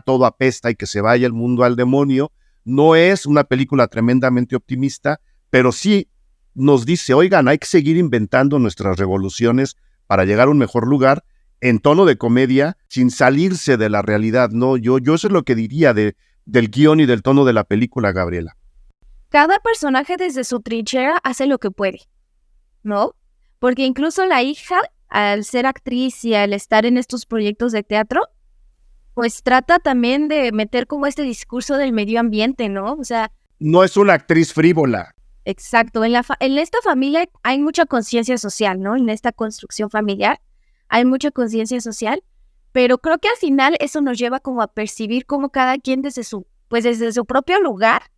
todo apesta y que se vaya el mundo al demonio, no es una película tremendamente optimista, pero sí nos dice, oigan, hay que seguir inventando nuestras revoluciones para llegar a un mejor lugar, en tono de comedia, sin salirse de la realidad, ¿no? Yo eso es lo que diría del guión y del tono de la película, Gabriela. Cada personaje desde su trinchera hace lo que puede, ¿no? Porque incluso la hija, al ser actriz y al estar en estos proyectos de teatro, pues trata también de meter como este discurso del medio ambiente, ¿no? O sea... No es una actriz frívola. Exacto. En esta familia hay mucha conciencia social, ¿no? En esta construcción familiar hay mucha conciencia social, pero creo que al final eso nos lleva como a percibir cómo cada quien desde su propio lugar,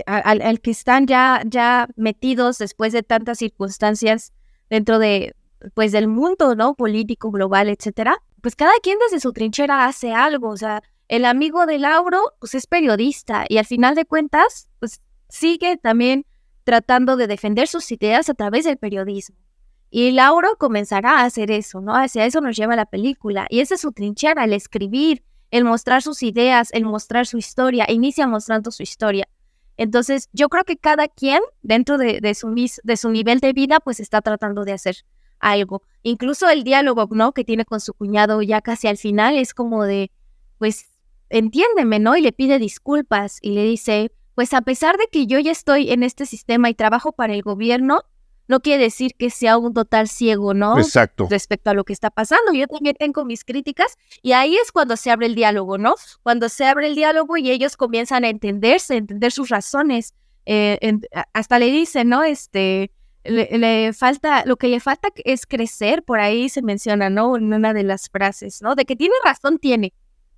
al que están ya metidos después de tantas circunstancias dentro de, pues, del mundo, ¿no? Político, global, etcétera, pues cada quien desde su trinchera hace algo. O sea, el amigo de Lauro, pues es periodista y al final de cuentas, pues sigue también tratando de defender sus ideas a través del periodismo. Y Lauro comenzará a hacer eso, ¿no? Hacia eso nos lleva la película. Y esa es su trinchera, el escribir, el mostrar sus ideas, el mostrar su historia. Inicia mostrando su historia. Entonces, yo creo que cada quien, dentro de su nivel de vida, pues está tratando de hacer algo. Incluso el diálogo, ¿no? Que tiene con su cuñado ya casi al final es como de, pues, entiéndeme, ¿no? Y le pide disculpas y le dice, pues a pesar de que yo ya estoy en este sistema y trabajo para el gobierno, no quiere decir que sea un total ciego, ¿no? Exacto. Respecto a lo que está pasando. Yo también tengo mis críticas y ahí es cuando se abre el diálogo, ¿no? Cuando se abre el diálogo y ellos comienzan a entender sus razones. Hasta le dicen, ¿no? Lo que le falta es crecer, por ahí se menciona, ¿no? En una de las frases, ¿no? De que tiene razón, tiene.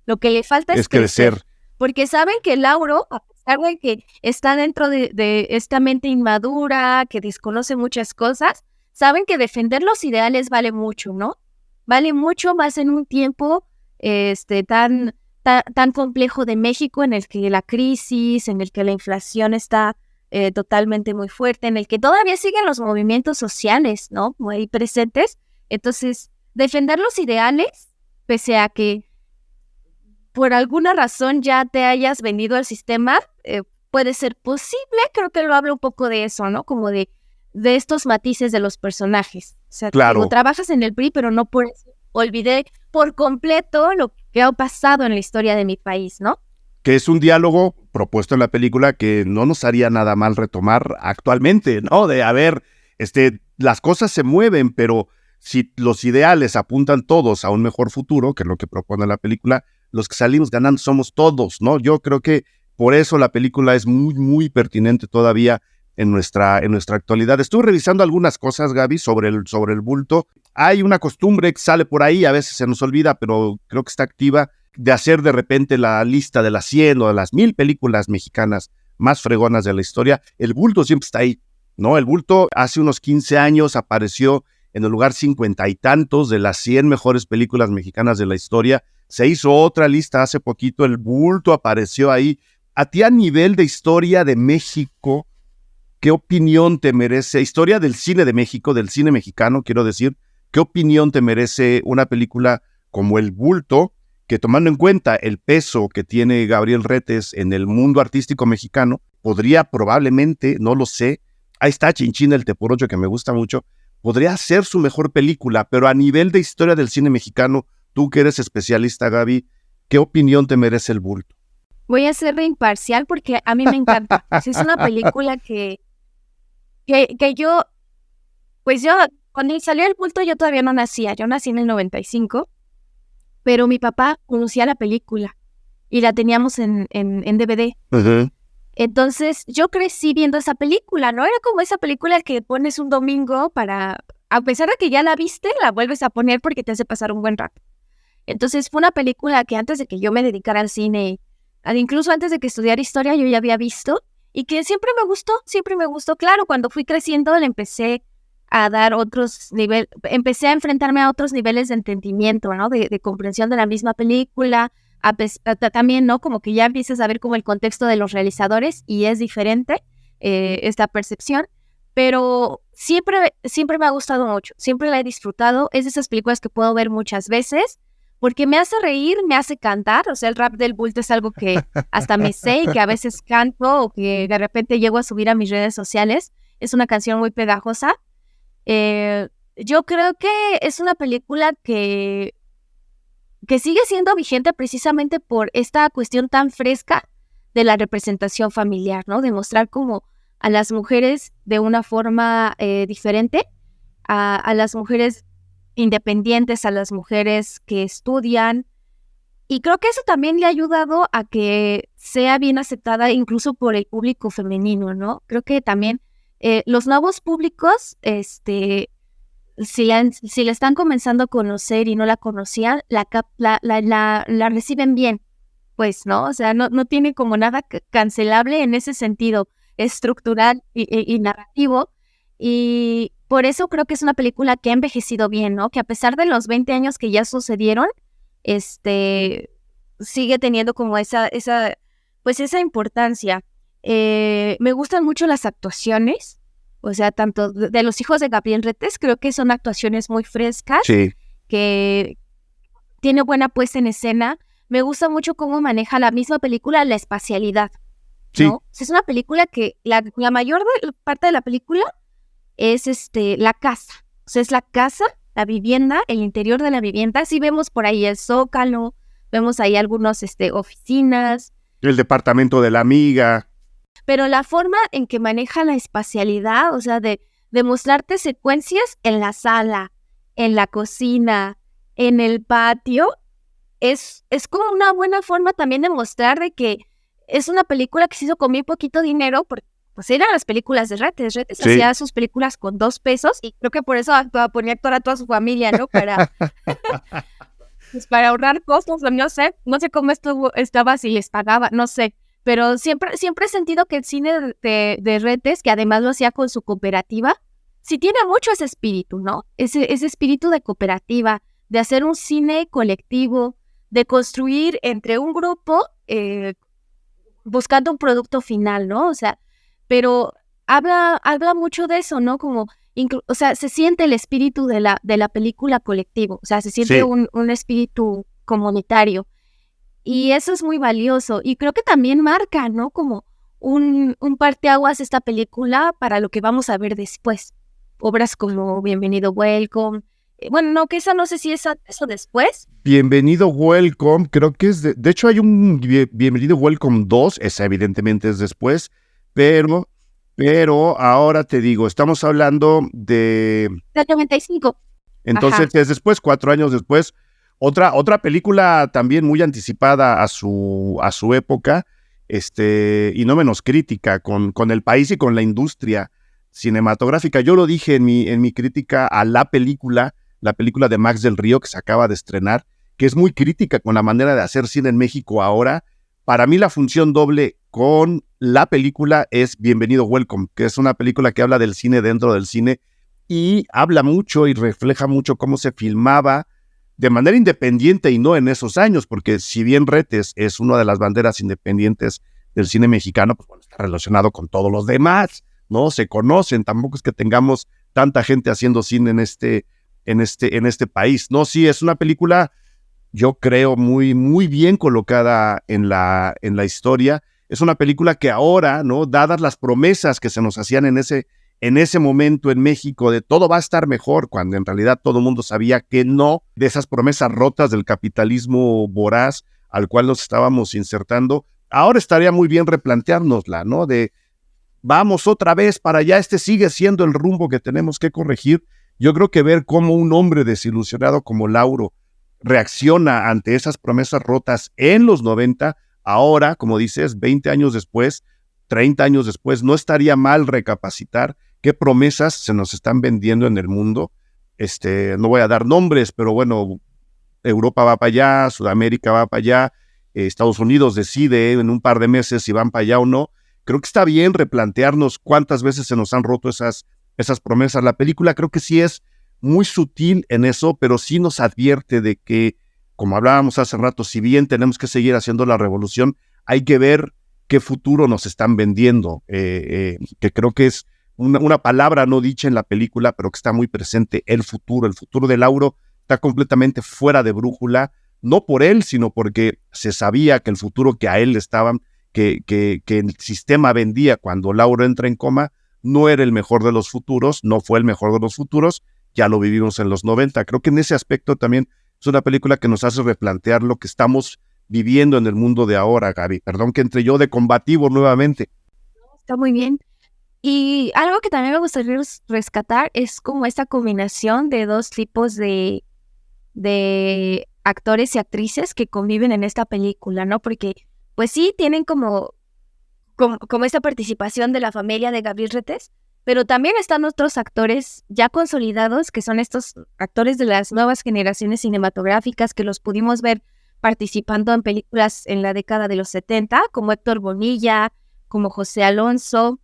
Lo que le falta es crecer. Porque saben que Lauro, a pesar alguien que está dentro de esta mente inmadura, que desconoce muchas cosas, saben que defender los ideales vale mucho, ¿no? Vale mucho más en un tiempo tan complejo de México, en el que la crisis, en el que la inflación está totalmente muy fuerte, en el que todavía siguen los movimientos sociales, ¿no? Muy presentes. Entonces, defender los ideales, pese a que por alguna razón ya te hayas vendido al sistema, puede ser posible. Creo que lo habla un poco de eso, ¿no? Como de estos matices de los personajes. O sea, Claro. digo, trabajas en el PRI, pero no por eso olvidé por completo lo que ha pasado en la historia de mi país, ¿no? Que es un diálogo propuesto en la película que no nos haría nada mal retomar actualmente, ¿no? De, a ver, las cosas se mueven, pero si los ideales apuntan todos a un mejor futuro, que es lo que propone la película, los que salimos ganando somos todos, ¿no? Yo creo que por eso la película es muy, muy pertinente todavía en nuestra actualidad. Estuve revisando algunas cosas, Gaby, sobre el bulto. Hay una costumbre que sale por ahí, a veces se nos olvida, pero creo que está activa, de hacer de repente la lista de las 100 o de las 1000 películas mexicanas más fregonas de la historia. El bulto siempre está ahí, ¿no? El bulto hace unos 15 años apareció en el lugar 50 y tantos de las 100 mejores películas mexicanas de la historia. Se hizo otra lista hace poquito, el bulto apareció ahí. A ti, a nivel de historia de México, ¿qué opinión te merece? Historia del cine de México, del cine mexicano, quiero decir, ¿qué opinión te merece una película como El Bulto, que tomando en cuenta el peso que tiene Gabriel Retes en el mundo artístico mexicano, podría probablemente, no lo sé, ahí está Chinchín el Teporocho, que me gusta mucho, podría ser su mejor película, pero a nivel de historia del cine mexicano, tú que eres especialista, Gaby, ¿qué opinión te merece El Bulto? Voy a ser imparcial porque a mí me encanta. Es una película que yo, pues yo, cuando salió El Bulto yo todavía no nacía, yo nací en el 95, pero mi papá conocía la película y la teníamos en DVD. Uh-huh. Entonces yo crecí viendo esa película, ¿no? Era como esa película que pones un domingo para, a pesar de que ya la viste, la vuelves a poner porque te hace pasar un buen rato. Entonces fue una película que antes de que yo me dedicara al cine, incluso antes de que estudiara historia, yo ya había visto y que siempre me gustó. Claro, cuando fui creciendo le empecé a dar otros niveles, empecé a enfrentarme a otros niveles de entendimiento, ¿no? De comprensión de la misma película, también, ¿no? Como que ya empiezas a ver como el contexto de los realizadores y es diferente esta percepción, pero siempre me ha gustado mucho, siempre la he disfrutado, es de esas películas que puedo ver muchas veces, porque me hace reír, me hace cantar. O sea, el rap del Bulto es algo que hasta me sé y que a veces canto o que de repente llego a subir a mis redes sociales. Es una canción muy pegajosa. Yo creo que es una película que sigue siendo vigente precisamente por esta cuestión tan fresca de la representación familiar, ¿no? De mostrar como a las mujeres de una forma diferente, a las mujeres independientes, a las mujeres que estudian. Y creo que eso también le ha ayudado a que sea bien aceptada incluso por el público femenino, ¿no? Creo que también los nuevos públicos, si la están comenzando a conocer y no la conocían, la reciben bien, pues, ¿no? O sea, no tiene como nada cancelable en ese sentido estructural y narrativo. Y por eso creo que es una película que ha envejecido bien, ¿no? Que a pesar de los 20 años que ya sucedieron, sigue teniendo como esa importancia. Me gustan mucho las actuaciones, o sea, tanto de los hijos de Gabriel Retes, creo que son actuaciones muy frescas, Sí. que tiene buena puesta en escena. Me gusta mucho cómo maneja la misma película la espacialidad, ¿no? Sí. O sea, es una película que la mayor parte de la película es la casa. O sea, es la casa, la vivienda, el interior de la vivienda. Sí vemos por ahí el Zócalo, vemos ahí algunos oficinas. El departamento de la amiga. Pero la forma en que maneja la espacialidad, o sea, de mostrarte secuencias en la sala, en la cocina, en el patio, es como una buena forma también de mostrar de que es una película que se hizo con muy poquito dinero, porque pues eran las películas de Retes. Retes Sí. hacía sus películas con 2 pesos y creo que por eso ponía a actuar a toda su familia, ¿no? Pues para ahorrar costos, no sé cómo estaba, si les pagaba, no sé. pero siempre he sentido que el cine de Retes, que además lo hacía con su cooperativa, sí tiene mucho ese espíritu, ¿no? Ese espíritu de cooperativa, de hacer un cine colectivo, de construir entre un grupo buscando un producto final, ¿no? O sea, pero habla mucho de eso, ¿no? Como, o sea, se siente el espíritu de la película colectivo, o sea, se siente Sí. un espíritu comunitario. Y eso es muy valioso. Y creo que también marca, ¿no? Como un parteaguas esta película para lo que vamos a ver después. Obras como Bienvenido, Welcome. Bueno, no, que esa no sé si es eso después. Bienvenido Welcome, creo que es de hecho hay un Bienvenido Welcome 2, esa evidentemente es después, pero ahora te digo, estamos hablando de... Del 95. Entonces Ajá. es después, 4 años después, otra película también muy anticipada a su época, y no menos crítica con el país y con la industria cinematográfica. Yo lo dije en mi crítica a la película de Max del Río que se acaba de estrenar, que es muy crítica con la manera de hacer cine en México ahora. Para mí la función doble con la película es Bienvenido Welcome, que es una película que habla del cine dentro del cine y habla mucho y refleja mucho cómo se filmaba de manera independiente y no en esos años, porque si bien Retes es una de las banderas independientes del cine mexicano, pues bueno, está relacionado con todos los demás, ¿no? Se conocen, tampoco es que tengamos tanta gente haciendo cine en este país, ¿no? Sí, es una película, yo creo, muy, muy bien colocada en la historia. Es una película que ahora, ¿no? Dadas las promesas que se nos hacían en ese momento en México de todo va a estar mejor, cuando en realidad todo el mundo sabía que no, de esas promesas rotas del capitalismo voraz al cual nos estábamos insertando, ahora estaría muy bien replanteárnosla, ¿no? De vamos otra vez para allá, sigue siendo el rumbo que tenemos que corregir. Yo creo que ver cómo un hombre desilusionado como Lauro reacciona ante esas promesas rotas en los 90, ahora, como dices, 20 años después, 30 años después, no estaría mal recapacitar qué promesas se nos están vendiendo en el mundo. No voy a dar nombres, pero bueno, Europa va para allá, Sudamérica va para allá, Estados Unidos decide en un par de meses si van para allá o no. Creo que está bien replantearnos cuántas veces se nos han roto esas promesas. La película creo que sí es muy sutil en eso, pero sí nos advierte de que, como hablábamos hace rato, si bien tenemos que seguir haciendo la revolución, hay que ver qué futuro nos están vendiendo, que creo que es una palabra no dicha en la película, pero que está muy presente, el futuro de Lauro está completamente fuera de brújula, no por él, sino porque se sabía que el futuro que a él le estaban, que el sistema vendía cuando Lauro entra en coma, no era el mejor de los futuros, no fue el mejor de los futuros, ya lo vivimos en los 90. Creo que en ese aspecto también es una película que nos hace replantear lo que estamos viviendo en el mundo de ahora, Gaby. Perdón que entre yo de combativo nuevamente. Está muy bien. Y algo que también me gustaría rescatar es como esta combinación de dos tipos de actores y actrices que conviven en esta película, ¿no? Porque, pues sí, tienen como esta participación de la familia de Gabriel Retes, pero también están otros actores ya consolidados, que son estos actores de las nuevas generaciones cinematográficas que los pudimos ver participando en películas en la década de los 70, como Héctor Bonilla, como José Alonso.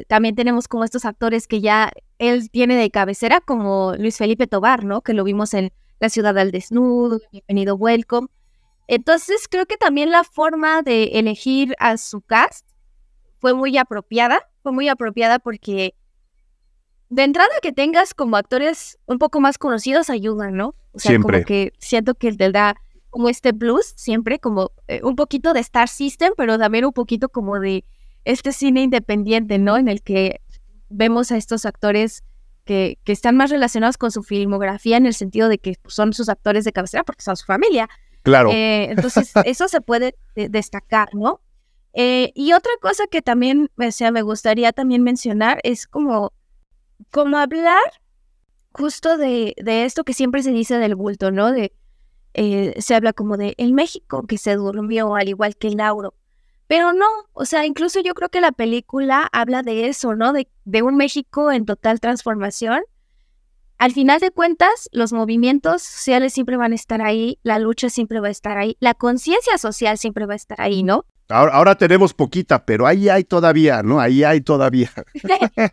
También tenemos como estos actores que ya él tiene de cabecera, como Luis Felipe Tovar, ¿no? Que lo vimos en La ciudad al desnudo, Bienvenido Welcome. Entonces creo que también la forma de elegir a su cast fue muy apropiada porque de entrada que tengas como actores un poco más conocidos ayuda, ¿no? O sea, Siempre. como que siento que te da como este plus, siempre como un poquito de Star System, pero también un poquito como de este cine independiente, ¿no? En el que vemos a estos actores que están más relacionados con su filmografía en el sentido de que son sus actores de cabecera porque son su familia. Claro. Entonces, eso se puede destacar, ¿no? Y otra cosa que también, o sea, me gustaría también mencionar es como hablar justo de esto que siempre se dice del bulto, ¿no? Se habla como de el México que se durmió al igual que Lauro. Pero no, o sea, incluso yo creo que la película habla de eso, ¿no? De un México en total transformación. Al final de cuentas, los movimientos sociales siempre van a estar ahí, la lucha siempre va a estar ahí, la conciencia social siempre va a estar ahí, ¿no? Ahora tenemos poquita, pero ahí hay todavía, ¿no? Ahí hay todavía.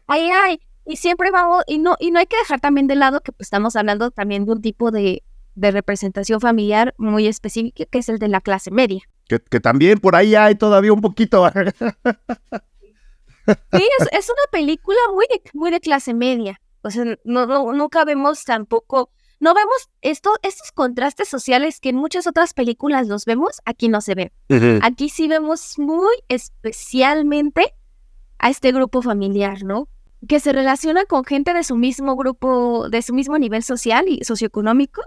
Ahí hay. Y siempre vamos, y no hay que dejar también de lado que pues, estamos hablando también de un tipo de representación familiar muy específico, que es el de la clase media. Que también por ahí hay todavía un poquito. Sí, es una película muy de clase media. O sea, nunca vemos tampoco, no vemos estos contrastes sociales que en muchas otras películas los vemos, aquí no se ven. Uh-huh. Aquí sí vemos muy especialmente a este grupo familiar, ¿no? Que se relaciona con gente de su mismo grupo, de su mismo nivel social y socioeconómico,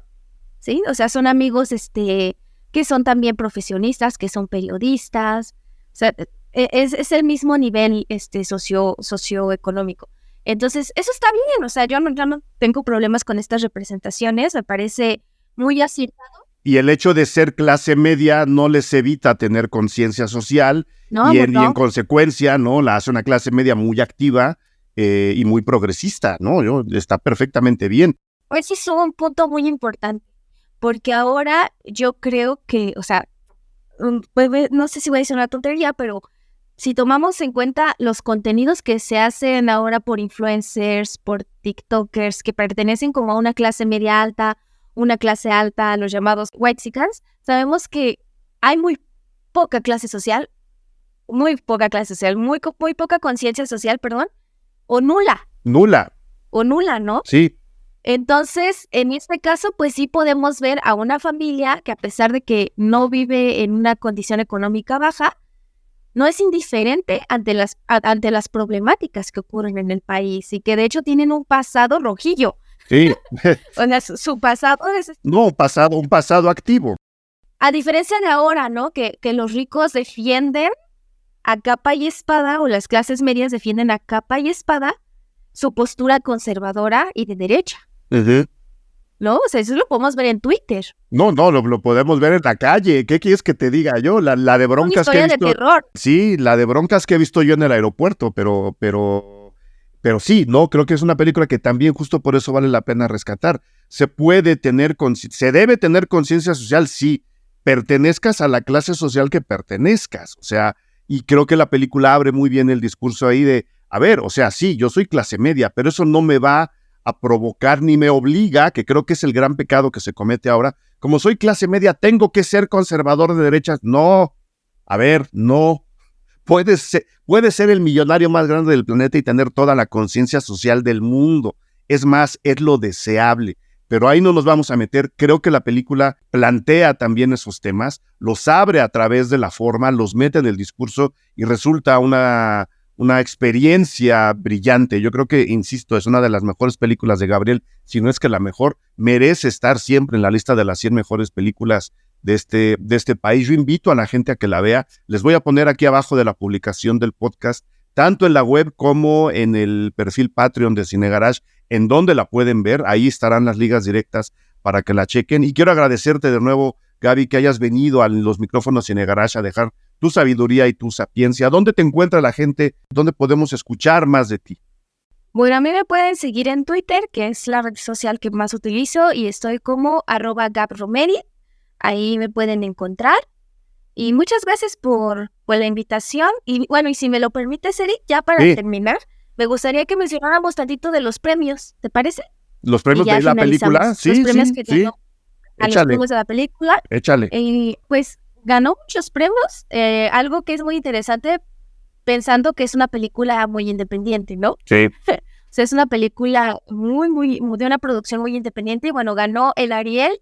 ¿sí? O sea, son amigos que son también profesionistas, que son periodistas, o sea, es el mismo nivel socioeconómico. Entonces, eso está bien, o sea, yo no tengo problemas con estas representaciones, me parece muy acertado. Y el hecho de ser clase media no les evita tener conciencia social y en consecuencia, ¿no? La hace una clase media muy activa y muy progresista, ¿no? Está perfectamente bien. Pues sí, es un punto muy importante, porque ahora yo creo que, o sea, no sé si voy a decir una tontería, pero si tomamos en cuenta los contenidos que se hacen ahora por influencers, por TikTokers, que pertenecen como a una clase media alta, una clase alta, los llamados whitexicans, sabemos que hay muy poca clase social, muy poca conciencia social, perdón, o nula. O nula, ¿no? Sí. Entonces, en este caso, pues sí podemos ver a una familia que a pesar de que no vive en una condición económica baja, no es indiferente ante las problemáticas que ocurren en el país y que de hecho tienen un pasado rojillo. Sí. O sea, su pasado es... No, un pasado activo. A diferencia de ahora, ¿no? Que los ricos defienden a capa y espada, o las clases medias defienden a capa y espada su postura conservadora y de derecha. Uh-huh. ¿No? O sea, eso lo podemos ver en Twitter. No, lo podemos ver en la calle. ¿Qué quieres que te diga yo? La de broncas que he visto. De terror. Sí, la de broncas que he visto yo en el aeropuerto, pero sí, no, creo que es una película que también justo por eso vale la pena rescatar. Se debe tener conciencia social, sí, pertenezcas a la clase social que pertenezcas. O sea, y creo que la película abre muy bien el discurso ahí de, a ver, o sea, sí, yo soy clase media, pero eso no me va a provocar ni me obliga, que creo que es el gran pecado que se comete ahora. Como soy clase media, tengo que ser conservador de derechas. No, a ver, no. Puedes ser el millonario más grande del planeta y tener toda la conciencia social del mundo. Es más, es lo deseable. Pero ahí no nos vamos a meter. Creo que la película plantea también esos temas, los abre a través de la forma, los mete en el discurso y resulta una experiencia brillante. Yo creo que, insisto, es una de las mejores películas de Gabriel, si no es que la mejor. Merece estar siempre en la lista de las 100 mejores películas de este país. Yo invito a la gente a que la vea. Les voy a poner aquí abajo de la publicación del podcast, tanto en la web como en el perfil Patreon de Cine Garage, en donde la pueden ver. Ahí estarán las ligas directas para que la chequen. Y quiero agradecerte de nuevo, Gaby, que hayas venido a los micrófonos Cine Garage a dejar tu sabiduría y tu sapiencia. ¿Dónde te encuentra la gente? ¿Dónde podemos escuchar más de ti? Bueno, a mí me pueden seguir en Twitter, que es la red social que más utilizo, y estoy como @gabromeri. Ahí me pueden encontrar. Y muchas gracias por la invitación. Y bueno, y si me lo permites, Eric, ya para terminar, me gustaría que mencionáramos tantito de los premios, ¿te parece? ¿Los premios de la película? Sí, los premios sí, que sí. A los premios de la película. Échale. Pues ganó muchos premios, algo que es muy interesante, pensando que es una película muy independiente, ¿no? Sí. O sea, es una película muy de una producción muy independiente. Y bueno, ganó el Ariel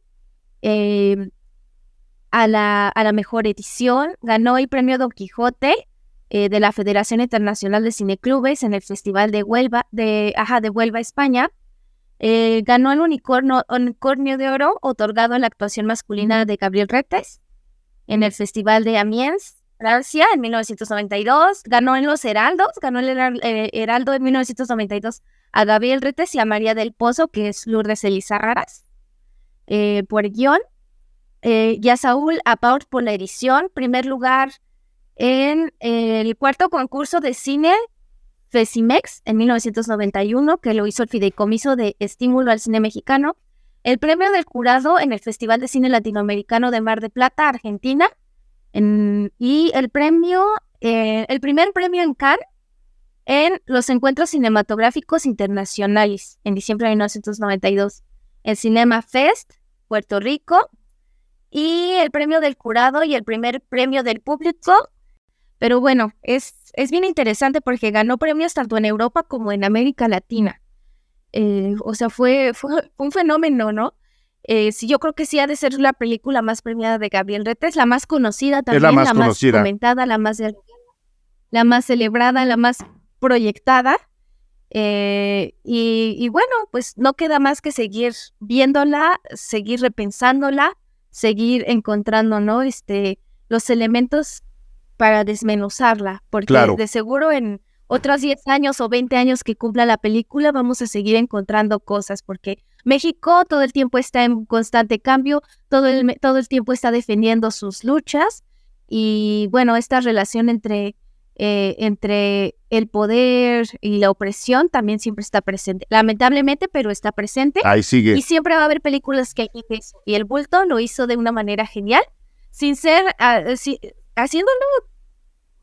a la mejor edición, ganó el premio Don Quijote de la Federación Internacional de Cineclubes en el Festival de Huelva, de Huelva, España. Ganó el Unicornio de Oro, otorgado a la actuación masculina de Gabriel Retes en el Festival de Amiens, Francia, en 1992. Ganó en los Heraldos, ganó el Heraldo en 1992 a Gabriel Retes y a María del Pozo, que es Lourdes Elizarraras, por guión. Y a Saúl Apaur por la edición. Primer lugar en el cuarto concurso de cine Fesimex en 1991, que lo hizo el Fideicomiso de Estímulo al Cine Mexicano. El premio del jurado en el Festival de Cine Latinoamericano de Mar de Plata, Argentina. Y el primer premio en Cannes en los encuentros cinematográficos internacionales en diciembre de 1992, el Cinema Fest, Puerto Rico, y el premio del jurado y el primer premio del público. Pero bueno, es bien interesante porque ganó premios tanto en Europa como en América Latina. O sea, fue un fenómeno, ¿no? Sí, yo creo que sí ha de ser la película más premiada de Gabriel Retes, la más conocida también, Es la más conocida, más comentada, la más celebrada, la más proyectada. Y bueno, pues no queda más que seguir viéndola, seguir repensándola, seguir encontrando, ¿no? Los elementos para desmenuzarla, porque claro. de seguro en otros 10 años o 20 años que cumpla la película vamos a seguir encontrando cosas, porque México todo el tiempo está en constante cambio, todo el tiempo está defendiendo sus luchas, y bueno, esta relación entre el poder y la opresión también siempre está presente, lamentablemente, pero está presente. Ahí sigue. Y siempre va a haber películas que hay eso. Y El Bulto lo hizo de una manera genial, sin ser, haciéndolo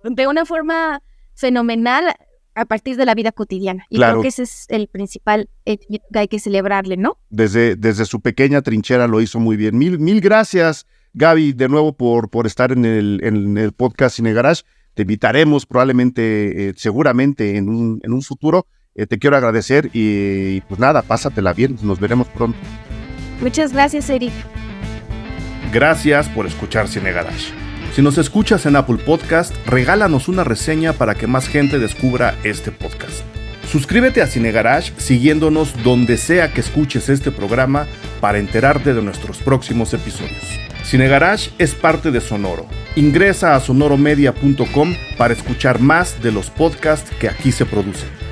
de una forma fenomenal a partir de la vida cotidiana. Y claro. Creo que ese es el principal que hay que celebrarle, ¿no? Desde su pequeña trinchera lo hizo muy bien. Mil gracias, Gaby, de nuevo por estar en el podcast Cine Garage. Te invitaremos probablemente, seguramente en un futuro. Te quiero agradecer y pues nada, pásatela bien, nos veremos pronto. Muchas gracias, Eric. Gracias por escuchar Cine Garage. Si nos escuchas en Apple Podcast, regálanos una reseña para que más gente descubra este podcast. Suscríbete a Cine Garage siguiéndonos donde sea que escuches este programa para enterarte de nuestros próximos episodios. Cine Garage es parte de Sonoro. Ingresa a sonoromedia.com para escuchar más de los podcasts que aquí se producen.